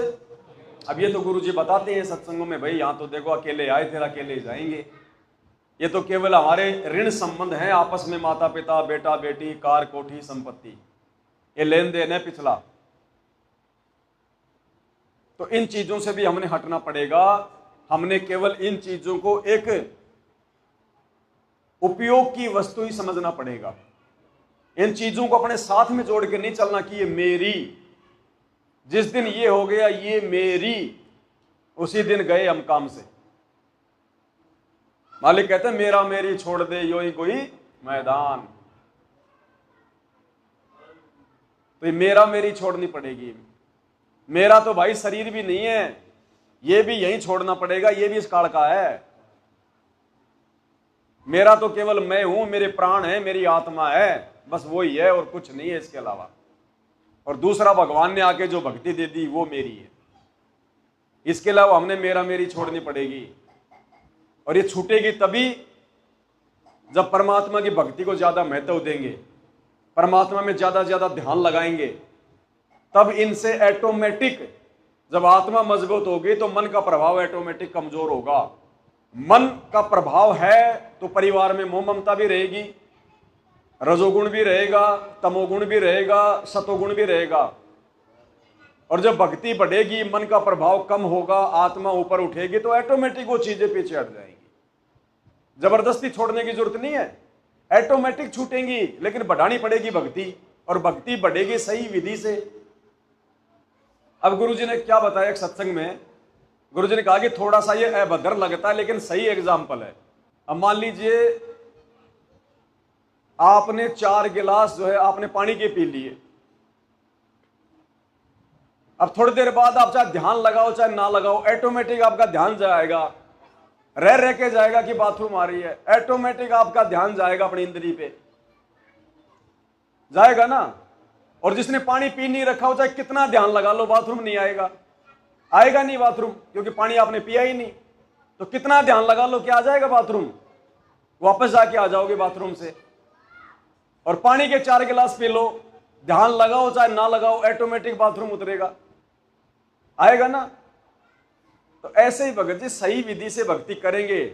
अब ये तो गुरुजी बताते हैं सत्संगों में, भाई यहां तो देखो अकेले आए थे अकेले जाएंगे। ये तो केवल हमारे ऋण संबंध हैं आपस में, माता पिता बेटा बेटी कार कोठी संपत्ति, ये लेन देन है पिछला। तो इन चीजों से भी हमने हटना पड़ेगा। हमने केवल इन चीजों को एक उपयोग की वस्तु ही समझना पड़ेगा। इन चीजों को अपने साथ में जोड़ के नहीं चलना कि ये मेरी, जिस दिन ये हो गया ये मेरी, उसी दिन गए हम काम से। मालिक कहते हैं मेरा मेरी छोड़ दे यो ही कोई मैदान। तो ये मेरा मेरी छोड़नी पड़ेगी। मेरा तो भाई शरीर भी नहीं है, ये भी यहीं छोड़ना पड़ेगा, ये भी इस काल का है। मेरा तो केवल मैं हूं, मेरे प्राण है, मेरी आत्मा है, बस वही है और कुछ नहीं है इसके अलावा। और दूसरा भगवान ने आके जो भक्ति दे दी वो मेरी है। इसके अलावा हमने मेरा मेरी छोड़नी पड़ेगी। और ये छूटेगी तभी जब परमात्मा की भक्ति को ज्यादा महत्व देंगे, परमात्मा में ज्यादा ज्यादा ध्यान लगाएंगे। तब इनसे ऑटोमेटिक, जब आत्मा मजबूत होगी तो मन का प्रभाव ऑटोमेटिक कमजोर होगा। मन का प्रभाव है तो परिवार में मोह ममता भी रहेगी, रजोगुण भी रहेगा, तमोगुण भी रहेगा, सतोगुण भी रहेगा। और जब भक्ति बढ़ेगी, मन का प्रभाव कम होगा, आत्मा ऊपर उठेगी, तो ऑटोमेटिक वो चीजें पीछे हट जाएंगी। जबरदस्ती छोड़ने की जरूरत नहीं है। ऑटोमेटिक छूटेंगी, लेकिन बढ़ानी पड़ेगी भक्ति, और भक्ति बढ़ेगी सही विधि से। अब गुरुजी ने क्या बताया एक सत्संग में, गुरुजी ने कहा कि थोड़ा सा ये अभद्र लगता है लेकिन सही एग्जाम्पल है। अब मान लीजिए आपने 4 गिलास जो है आपने पानी के पी लिए, अब थोड़ी देर बाद आप चाहे ध्यान लगाओ चाहे ना लगाओ, ऑटोमेटिक आपका ध्यान जाएगा, रह के जाएगा कि बाथरूम आ रही है, ऑटोमेटिक आपका ध्यान जाएगा अपनी इंद्री पे, जाएगा ना। और जिसने पानी पी नहीं रखा हो चाहे कितना ध्यान लगा लो, बाथरूम नहीं आएगा, आएगा नहीं बाथरूम, क्योंकि पानी आपने पिया ही नहीं। तो कितना ध्यान लगा लो क्या आ जाएगा बाथरूम, वापस जाके आ जाओगे बाथरूम से। और पानी के 4 गिलास पी लो, ध्यान लगाओ चाहे ना लगाओ, ऑटोमेटिक बाथरूम उतरेगा, आएगा ना। तो ऐसे ही भगत जी सही विधि से भक्ति करेंगे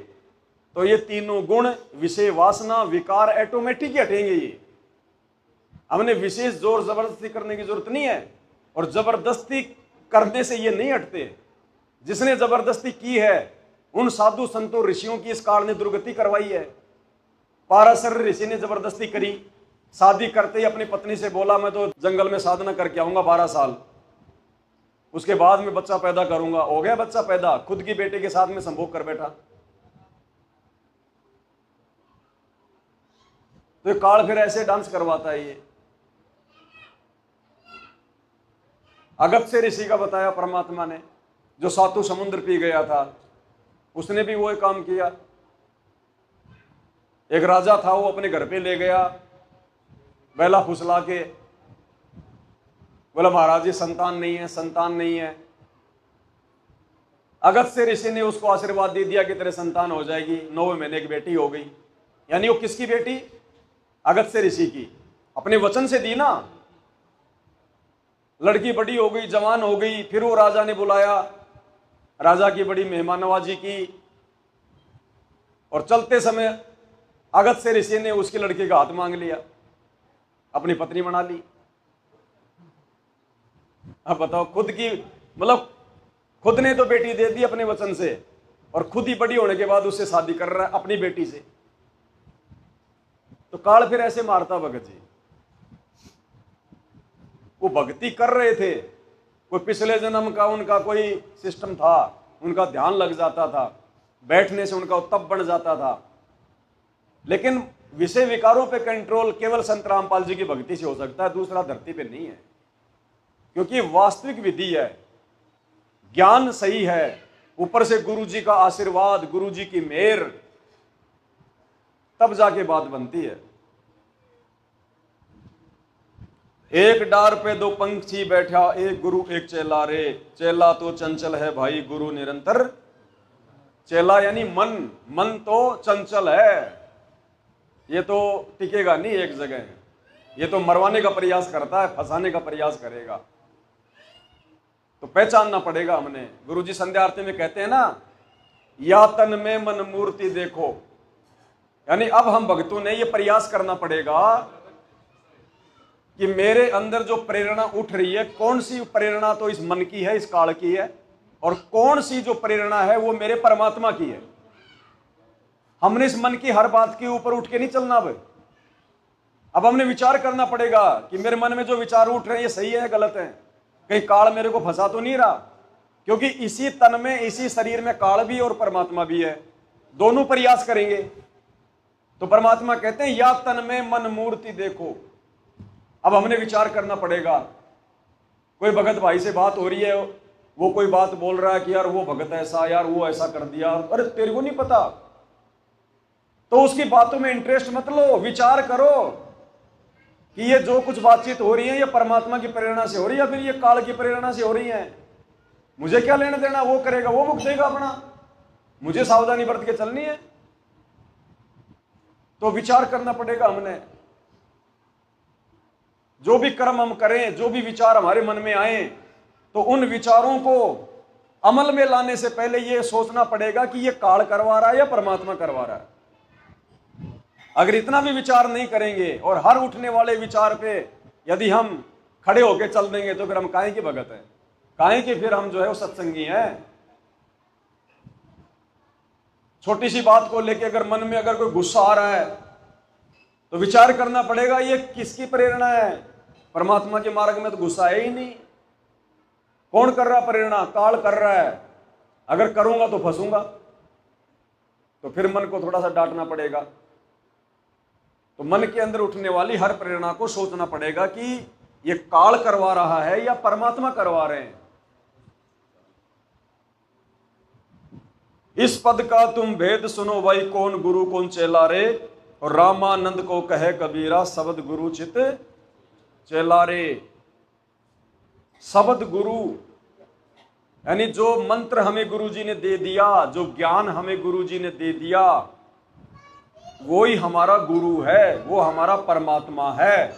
तो ये तीनों गुण, विषय वासना विकार ऑटोमेटिक ही हटेंगे। ये हमने विशेष जोर जबरदस्ती करने की जरूरत नहीं है, और जबरदस्ती करने से ये नहीं हटते। जिसने जबरदस्ती की है उन साधु संतों ऋषियों की इस काल ने दुर्गति करवाई है। पाराशर ऋषि ने जबरदस्ती करी, शादी करते ही अपनी पत्नी से बोला मैं तो जंगल में साधना करके आऊंगा 12 साल, उसके बाद में बच्चा पैदा करूंगा। हो गया बच्चा पैदा, खुद की बेटे के साथ में संभोग कर बैठा। तो ये काल फिर ऐसे डांस करवाता है। ये अगस्त्य ऋषि का बताया परमात्मा ने, जो सातों समुद्र पी गया था, उसने भी वो काम किया। एक राजा था, वो अपने घर पे ले गया, बैला फुसला के बोला महाराज जी संतान नहीं है, संतान नहीं है। अगस्त्य ऋषि ने उसको आशीर्वाद दे दिया कि तेरे संतान हो जाएगी। 9वें महीने की बेटी हो गई। यानी वो किसकी बेटी, अगस्त्य ऋषि की, अपने वचन से दी ना। लड़की बड़ी हो गई, जवान हो गई, फिर वो राजा ने बुलाया, राजा की बड़ी मेहमान नवाजी की, और चलते समय अगस्त्य ऋषि ने उसकी लड़की का हाथ मांग लिया, अपनी पत्नी बना ली। अब बताओ, खुद की मतलब खुद ने तो बेटी दे दी अपने वचन से, और खुद ही बड़ी होने के बाद उससे शादी कर रहा है अपनी बेटी से। तो काल फिर ऐसे मारता भगत जी। वो भक्ति कर रहे थे, कोई पिछले जन्म का उनका कोई सिस्टम था, उनका ध्यान लग जाता था, बैठने से उनका तप बन जाता था। लेकिन विषय विकारों पे कंट्रोल केवल संत रामपाल जी की भक्ति से हो सकता है, दूसरा धरती पे नहीं है। क्योंकि वास्तविक विधि है, ज्ञान सही है, ऊपर से गुरु जी का आशीर्वाद, गुरु जी की मेहर, तब जाके बात बनती है। एक डार पे 2 पंछी बैठा, एक गुरु एक चेला रे, चेला तो चंचल है भाई, गुरु निरंतर। चेला यानी मन, मन तो चंचल है, ये तो टिकेगा नहीं एक जगह, ये तो मरवाने का प्रयास करता है, फंसाने का प्रयास करेगा। तो पहचानना पड़ेगा हमने। गुरुजी संध्या आरती में कहते हैं ना, या तन में मन मूर्ति देखो, यानी अब हम भक्तों ने ये प्रयास करना पड़ेगा कि मेरे अंदर जो प्रेरणा उठ रही है, कौन सी प्रेरणा तो इस मन की है, इस काल की है, और कौन सी जो प्रेरणा है वो मेरे परमात्मा की है। हमने इस मन की हर बात के ऊपर उठ के नहीं चलना। अब हमने विचार करना पड़ेगा कि मेरे मन में जो विचार उठ रहे हैं ये सही है गलत है, कहीं काल मेरे को फंसा तो नहीं रहा। क्योंकि इसी तन में, इसी शरीर में काल भी और परमात्मा भी है, दोनों प्रयास करेंगे। तो परमात्मा कहते हैं या तन में मन मूर्ति देखो। अब हमने विचार करना पड़ेगा। कोई भगत भाई से बात हो रही है, वो कोई बात बोल रहा है कि यार वो भगत ऐसा, यार वो ऐसा कर दिया, अरे तेरे को नहीं पता, तो उसकी बातों में इंटरेस्ट मत लो, विचार करो कि ये जो कुछ बातचीत हो रही है ये परमात्मा की प्रेरणा से हो रही है या फिर ये काल की प्रेरणा से हो रही है। मुझे क्या लेना देना, वो करेगा, वो भुगतेगा अपना, मुझे सावधानी बरत के चलनी है। तो विचार करना पड़ेगा हमने। जो भी कर्म हम करें, जो भी विचार हमारे मन में आए, तो उन विचारों को अमल में लाने से पहले ये सोचना पड़ेगा कि ये काल करवा रहा है या परमात्मा करवा रहा है। अगर इतना भी विचार नहीं करेंगे और हर उठने वाले विचार पे यदि हम खड़े होकर चल देंगे तो फिर हम काहे की भगत हैं, काहे की फिर हम जो है वो सत्संगी हैं। छोटी सी बात को लेके अगर मन में अगर कोई गुस्सा आ रहा है तो विचार करना पड़ेगा ये किसकी प्रेरणा है। परमात्मा के मार्ग में तो घुसा है ही नहीं। कौन कर रहा प्रेरणा? काल कर रहा है। अगर करूंगा तो फंसूंगा, तो फिर मन को थोड़ा सा डांटना पड़ेगा। तो मन के अंदर उठने वाली हर प्रेरणा को सोचना पड़ेगा कि ये काल करवा रहा है या परमात्मा करवा रहे हैं। इस पद का तुम भेद सुनो भाई, कौन गुरु कौन चेला रे। और रामानंद को कहे कबीरा, शब्द गुरु चित चेला रे। शब्द गुरु यानी जो मंत्र हमें गुरुजी ने दे दिया, जो ज्ञान हमें गुरुजी ने दे दिया, वो ही हमारा गुरु है, वो हमारा परमात्मा है।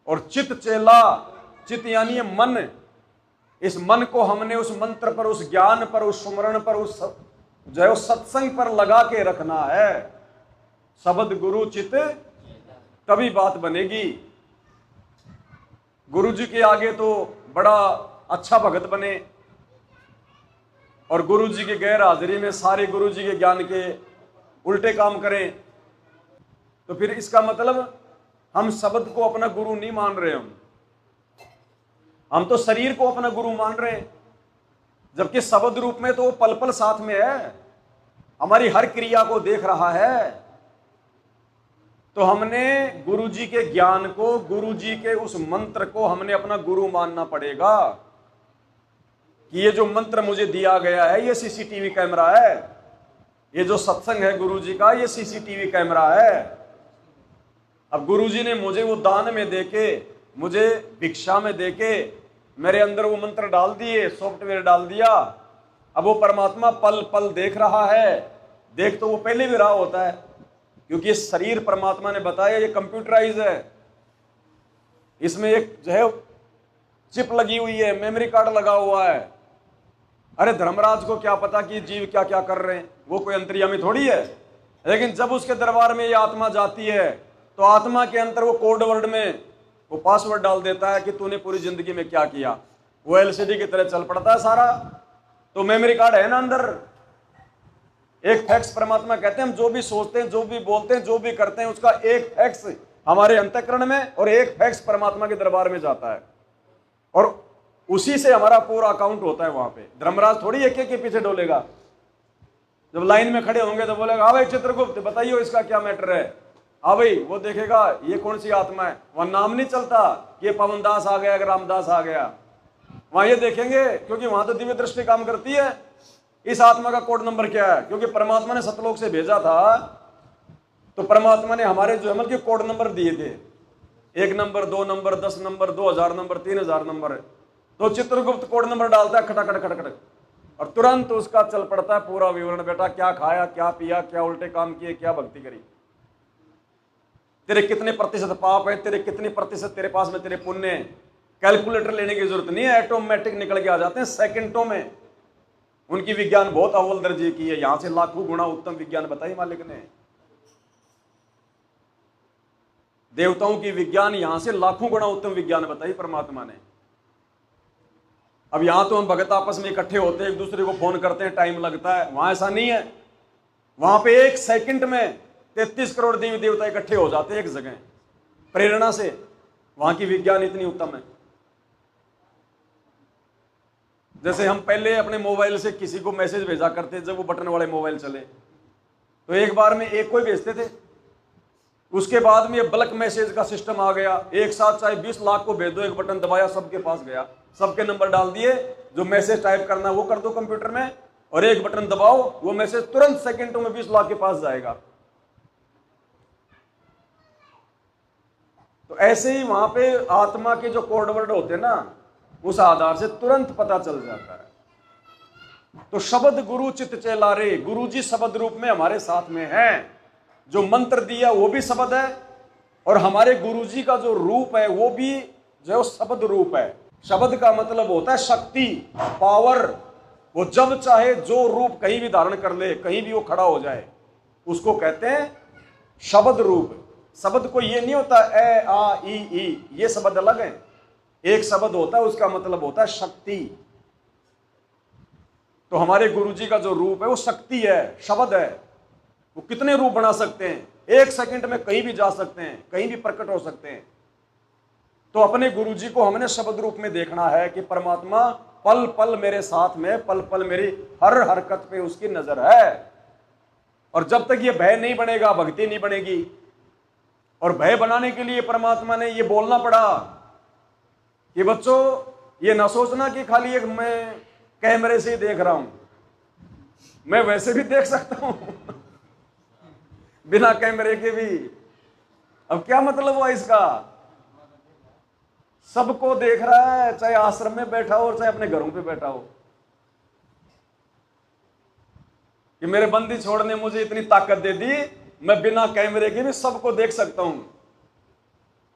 और चित चेला, चित यानी मन, इस मन को हमने उस मंत्र पर, उस ज्ञान पर, उस सुमरण पर, उस जो है सत्संग पर लगा के रखना है। शब्द गुरु चित, तभी बात बनेगी। गुरु जी के आगे तो बड़ा अच्छा भगत बने और गुरु जी के गैर हाजिरी में सारे गुरु जी के ज्ञान के उल्टे काम करें, तो फिर इसका मतलब हम शब्द को अपना गुरु नहीं मान रहे। हम तो शरीर को अपना गुरु मान रहे हैं, जबकि शब्द रूप में तो वो पल पल साथ में है, हमारी हर क्रिया को देख रहा है। तो हमने गुरु जी के ज्ञान को, गुरु जी के उस मंत्र को हमने अपना गुरु मानना पड़ेगा कि ये जो मंत्र मुझे दिया गया है ये सीसीटीवी कैमरा है, ये जो सत्संग है गुरु जी का ये सीसीटीवी कैमरा है। अब गुरु जी ने मुझे वो दान में देके, मुझे भिक्षा में देके मेरे अंदर वो मंत्र डाल दिए, सॉफ्टवेयर डाल दिया। अब वो परमात्मा पल पल देख रहा है। देख तो वो पहले भी रहा होता है, क्योंकि ये शरीर परमात्मा ने बताया ये कंप्यूटराइज है, इसमें एक जो है चिप लगी हुई है, मेमोरी कार्ड लगा हुआ है। अरे धर्मराज को क्या पता कि जीव क्या क्या कर रहे हैं, वो कोई अंतर्यामी थोड़ी है। लेकिन जब उसके दरबार में ये आत्मा जाती है तो आत्मा के अंदर वो कोड वर्ड में वो पासवर्ड डाल देता है कि तूने पूरी जिंदगी में क्या किया। वो एलसीडी की तरह चल पड़ता है सारा। तो मेमोरी कार्ड है ना अंदर। एक फैक्स परमात्मा कहते हैं हम जो भी सोचते हैं, जो भी बोलते हैं, जो भी करते हैं, उसका एक फैक्स हमारे अंतःकरण में और एक फैक्स परमात्मा के दरबार में जाता है, और उसी से हमारा पूरा अकाउंट होता है वहां पे। धर्मराज थोड़ी एक एक के पीछे डोलेगा। जब लाइन में खड़े होंगे तो बोलेगा हाँ भाई चित्रगुप्त बताइए इसका क्या मैटर है। हाँ भाई वो देखेगा ये कौन सी आत्मा है। वहां नाम नहीं चलता कि ये पवनदास आ गया, रामदास आ गया। वहां ये देखेंगे क्योंकि वहां तो दिव्य दृष्टि काम करती है। इस आत्मा का कोड नंबर क्या है, क्योंकि परमात्मा ने सतलोक से भेजा था तो परमात्मा ने हमारे जो अमल के कोड नंबर दिए थे, 1 number, 2 number, 10 number, 2000 number, 3000 number. तो चित्रगुप्त कोड नंबर डालता है खटखट खटखट, और तुरंत उसका चल पड़ता है पूरा विवरण। बेटा क्या खाया, क्या पिया, क्या उल्टे काम किए, क्या भक्ति करी, तेरे कितने प्रतिशत पाप है, तेरे कितने प्रतिशत तेरे पास में तेरे पुण्य। कैलकुलेटर लेने की जरूरत नहीं है, ऑटोमेटिक निकल के आ जाते हैं सेकंडों में। उनकी विज्ञान बहुत अव्वल दर्जे की है, यहां से लाखों गुना उत्तम विज्ञान बताई मालिक ने। देवताओं की विज्ञान यहां से लाखों गुना उत्तम विज्ञान बताई परमात्मा ने। अब यहां तो हम भगत आपस में इकट्ठे होते हैं, एक दूसरे को फोन करते हैं, टाइम लगता है। वहां ऐसा नहीं है। वहां पे 1 सेकंड में 33 करोड़ देवी देवता इकट्ठे हो जाते हैं एक जगह, प्रेरणा से। वहां की विज्ञान इतनी उत्तम है। जैसे हम पहले अपने मोबाइल से किसी को मैसेज भेजा करते, जब वो बटन वाले मोबाइल चले तो एक बार में एक को ही भेजते थे। उसके बाद में ये बल्क मैसेज का सिस्टम आ गया, एक साथ चाहे 20 लाख को भेज दो, एक बटन दबाया सबके पास गया, सबके नंबर डाल दिए, जो मैसेज टाइप करना वो कर दो कंप्यूटर में, और एक बटन दबाओ, वो मैसेज तुरंत सेकंडों में 20 लाख के पास जाएगा। तो ऐसे ही वहां पे आत्मा के जो कोड वर्ड होते हैं ना, उस आधार से तुरंत पता चल जाता है। तो शब्द गुरु चित चेला रे, गुरु जी शब्द रूप में हमारे साथ में है। जो मंत्र दिया वो भी शब्द है, और हमारे गुरु जी का जो रूप है वो भी जो शब्द रूप है। शब्द का मतलब होता है शक्ति, पावर। वो जब चाहे जो रूप कहीं भी धारण कर ले, कहीं भी वो खड़ा हो जाए, उसको कहते हैं शब्द रूप। शब्द को ये नहीं होता ए आ ई, ये शब्द अलग है। एक शब्द होता है उसका मतलब होता है शक्ति। तो हमारे गुरु जी का जो रूप है वो शक्ति है, शब्द है। वो कितने रूप बना सकते हैं, एक सेकंड में कहीं भी जा सकते हैं, कहीं भी प्रकट हो सकते हैं। तो अपने गुरु जी को हमने शब्द रूप में देखना है कि परमात्मा पल पल मेरे साथ में, पल पल मेरी हर हरकत पे उसकी नजर है। और जब तक ये भय नहीं बनेगा, भक्ति नहीं बनेगी। और भय बनाने के लिए परमात्मा ने ये बोलना पड़ा कि बच्चों ये ना सोचना कि खाली एक मैं कैमरे से ही देख रहा हूं, मैं वैसे भी देख सकता हूं बिना कैमरे के भी। अब क्या मतलब हुआ इसका? सबको देख रहा है, चाहे आश्रम में बैठा हो और चाहे अपने घरों पे बैठा हो। कि मेरे बंदी छोड़ ने मुझे इतनी ताकत दे दी, मैं बिना कैमरे के भी सबको देख सकता हूं।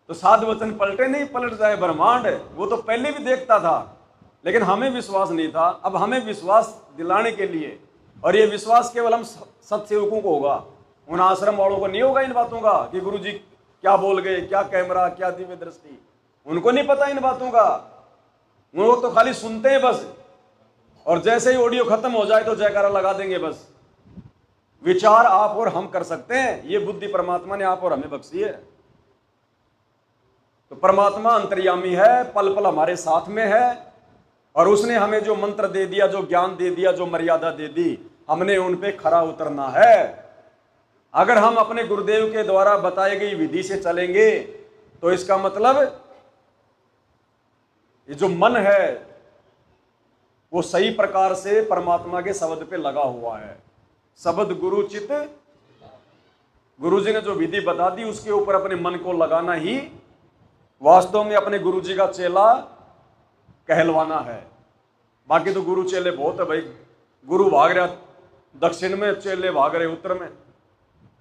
तो साध वचन पलटे नहीं, पलट जाए ब्रह्मांड। वो तो पहले भी देखता था, लेकिन हमें विश्वास नहीं था। अब हमें विश्वास दिलाने के लिए, और ये विश्वास केवल हम सत्सेवकों को होगा, उन आश्रम वालों को नहीं होगा इन बातों का कि गुरु जी क्या बोल गए, क्या कैमरा, क्या दिव्य दृष्टि। उनको नहीं पता इन बातों का, वो तो खाली सुनते हैं बस। और जैसे ही ऑडियो खत्म हो जाए तो जयकारा लगा देंगे बस। विचार आप और हम कर सकते हैं, ये बुद्धि परमात्मा ने आप और हमें बख्शी है। तो परमात्मा अंतर्यामी है, पल पल हमारे साथ में है। और उसने हमें जो मंत्र दे दिया, जो ज्ञान दे दिया, जो मर्यादा दे दी, हमने उन पे खरा उतरना है। अगर हम अपने गुरुदेव के द्वारा बताई गई विधि से चलेंगे तो इसका मतलब ये जो मन है वो सही प्रकार से परमात्मा के शब्द पे लगा हुआ है। शब्द गुरु चित, गुरु जी ने जो विधि बता दी उसके ऊपर अपने मन को लगाना ही वास्तव में अपने गुरु जी का चेला कहलवाना है। बाकी तो गुरु चेले बहुत है भाई। गुरु भाग रहा दक्षिण में, चेले भाग रहे उत्तर में,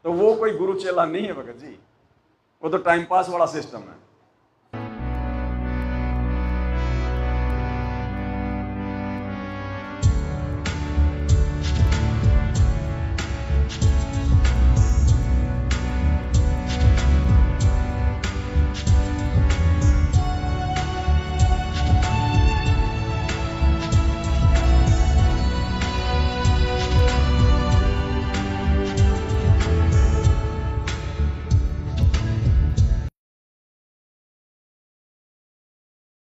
तो वो कोई गुरु चेला नहीं है भगत जी, वो तो टाइम पास वाला सिस्टम है।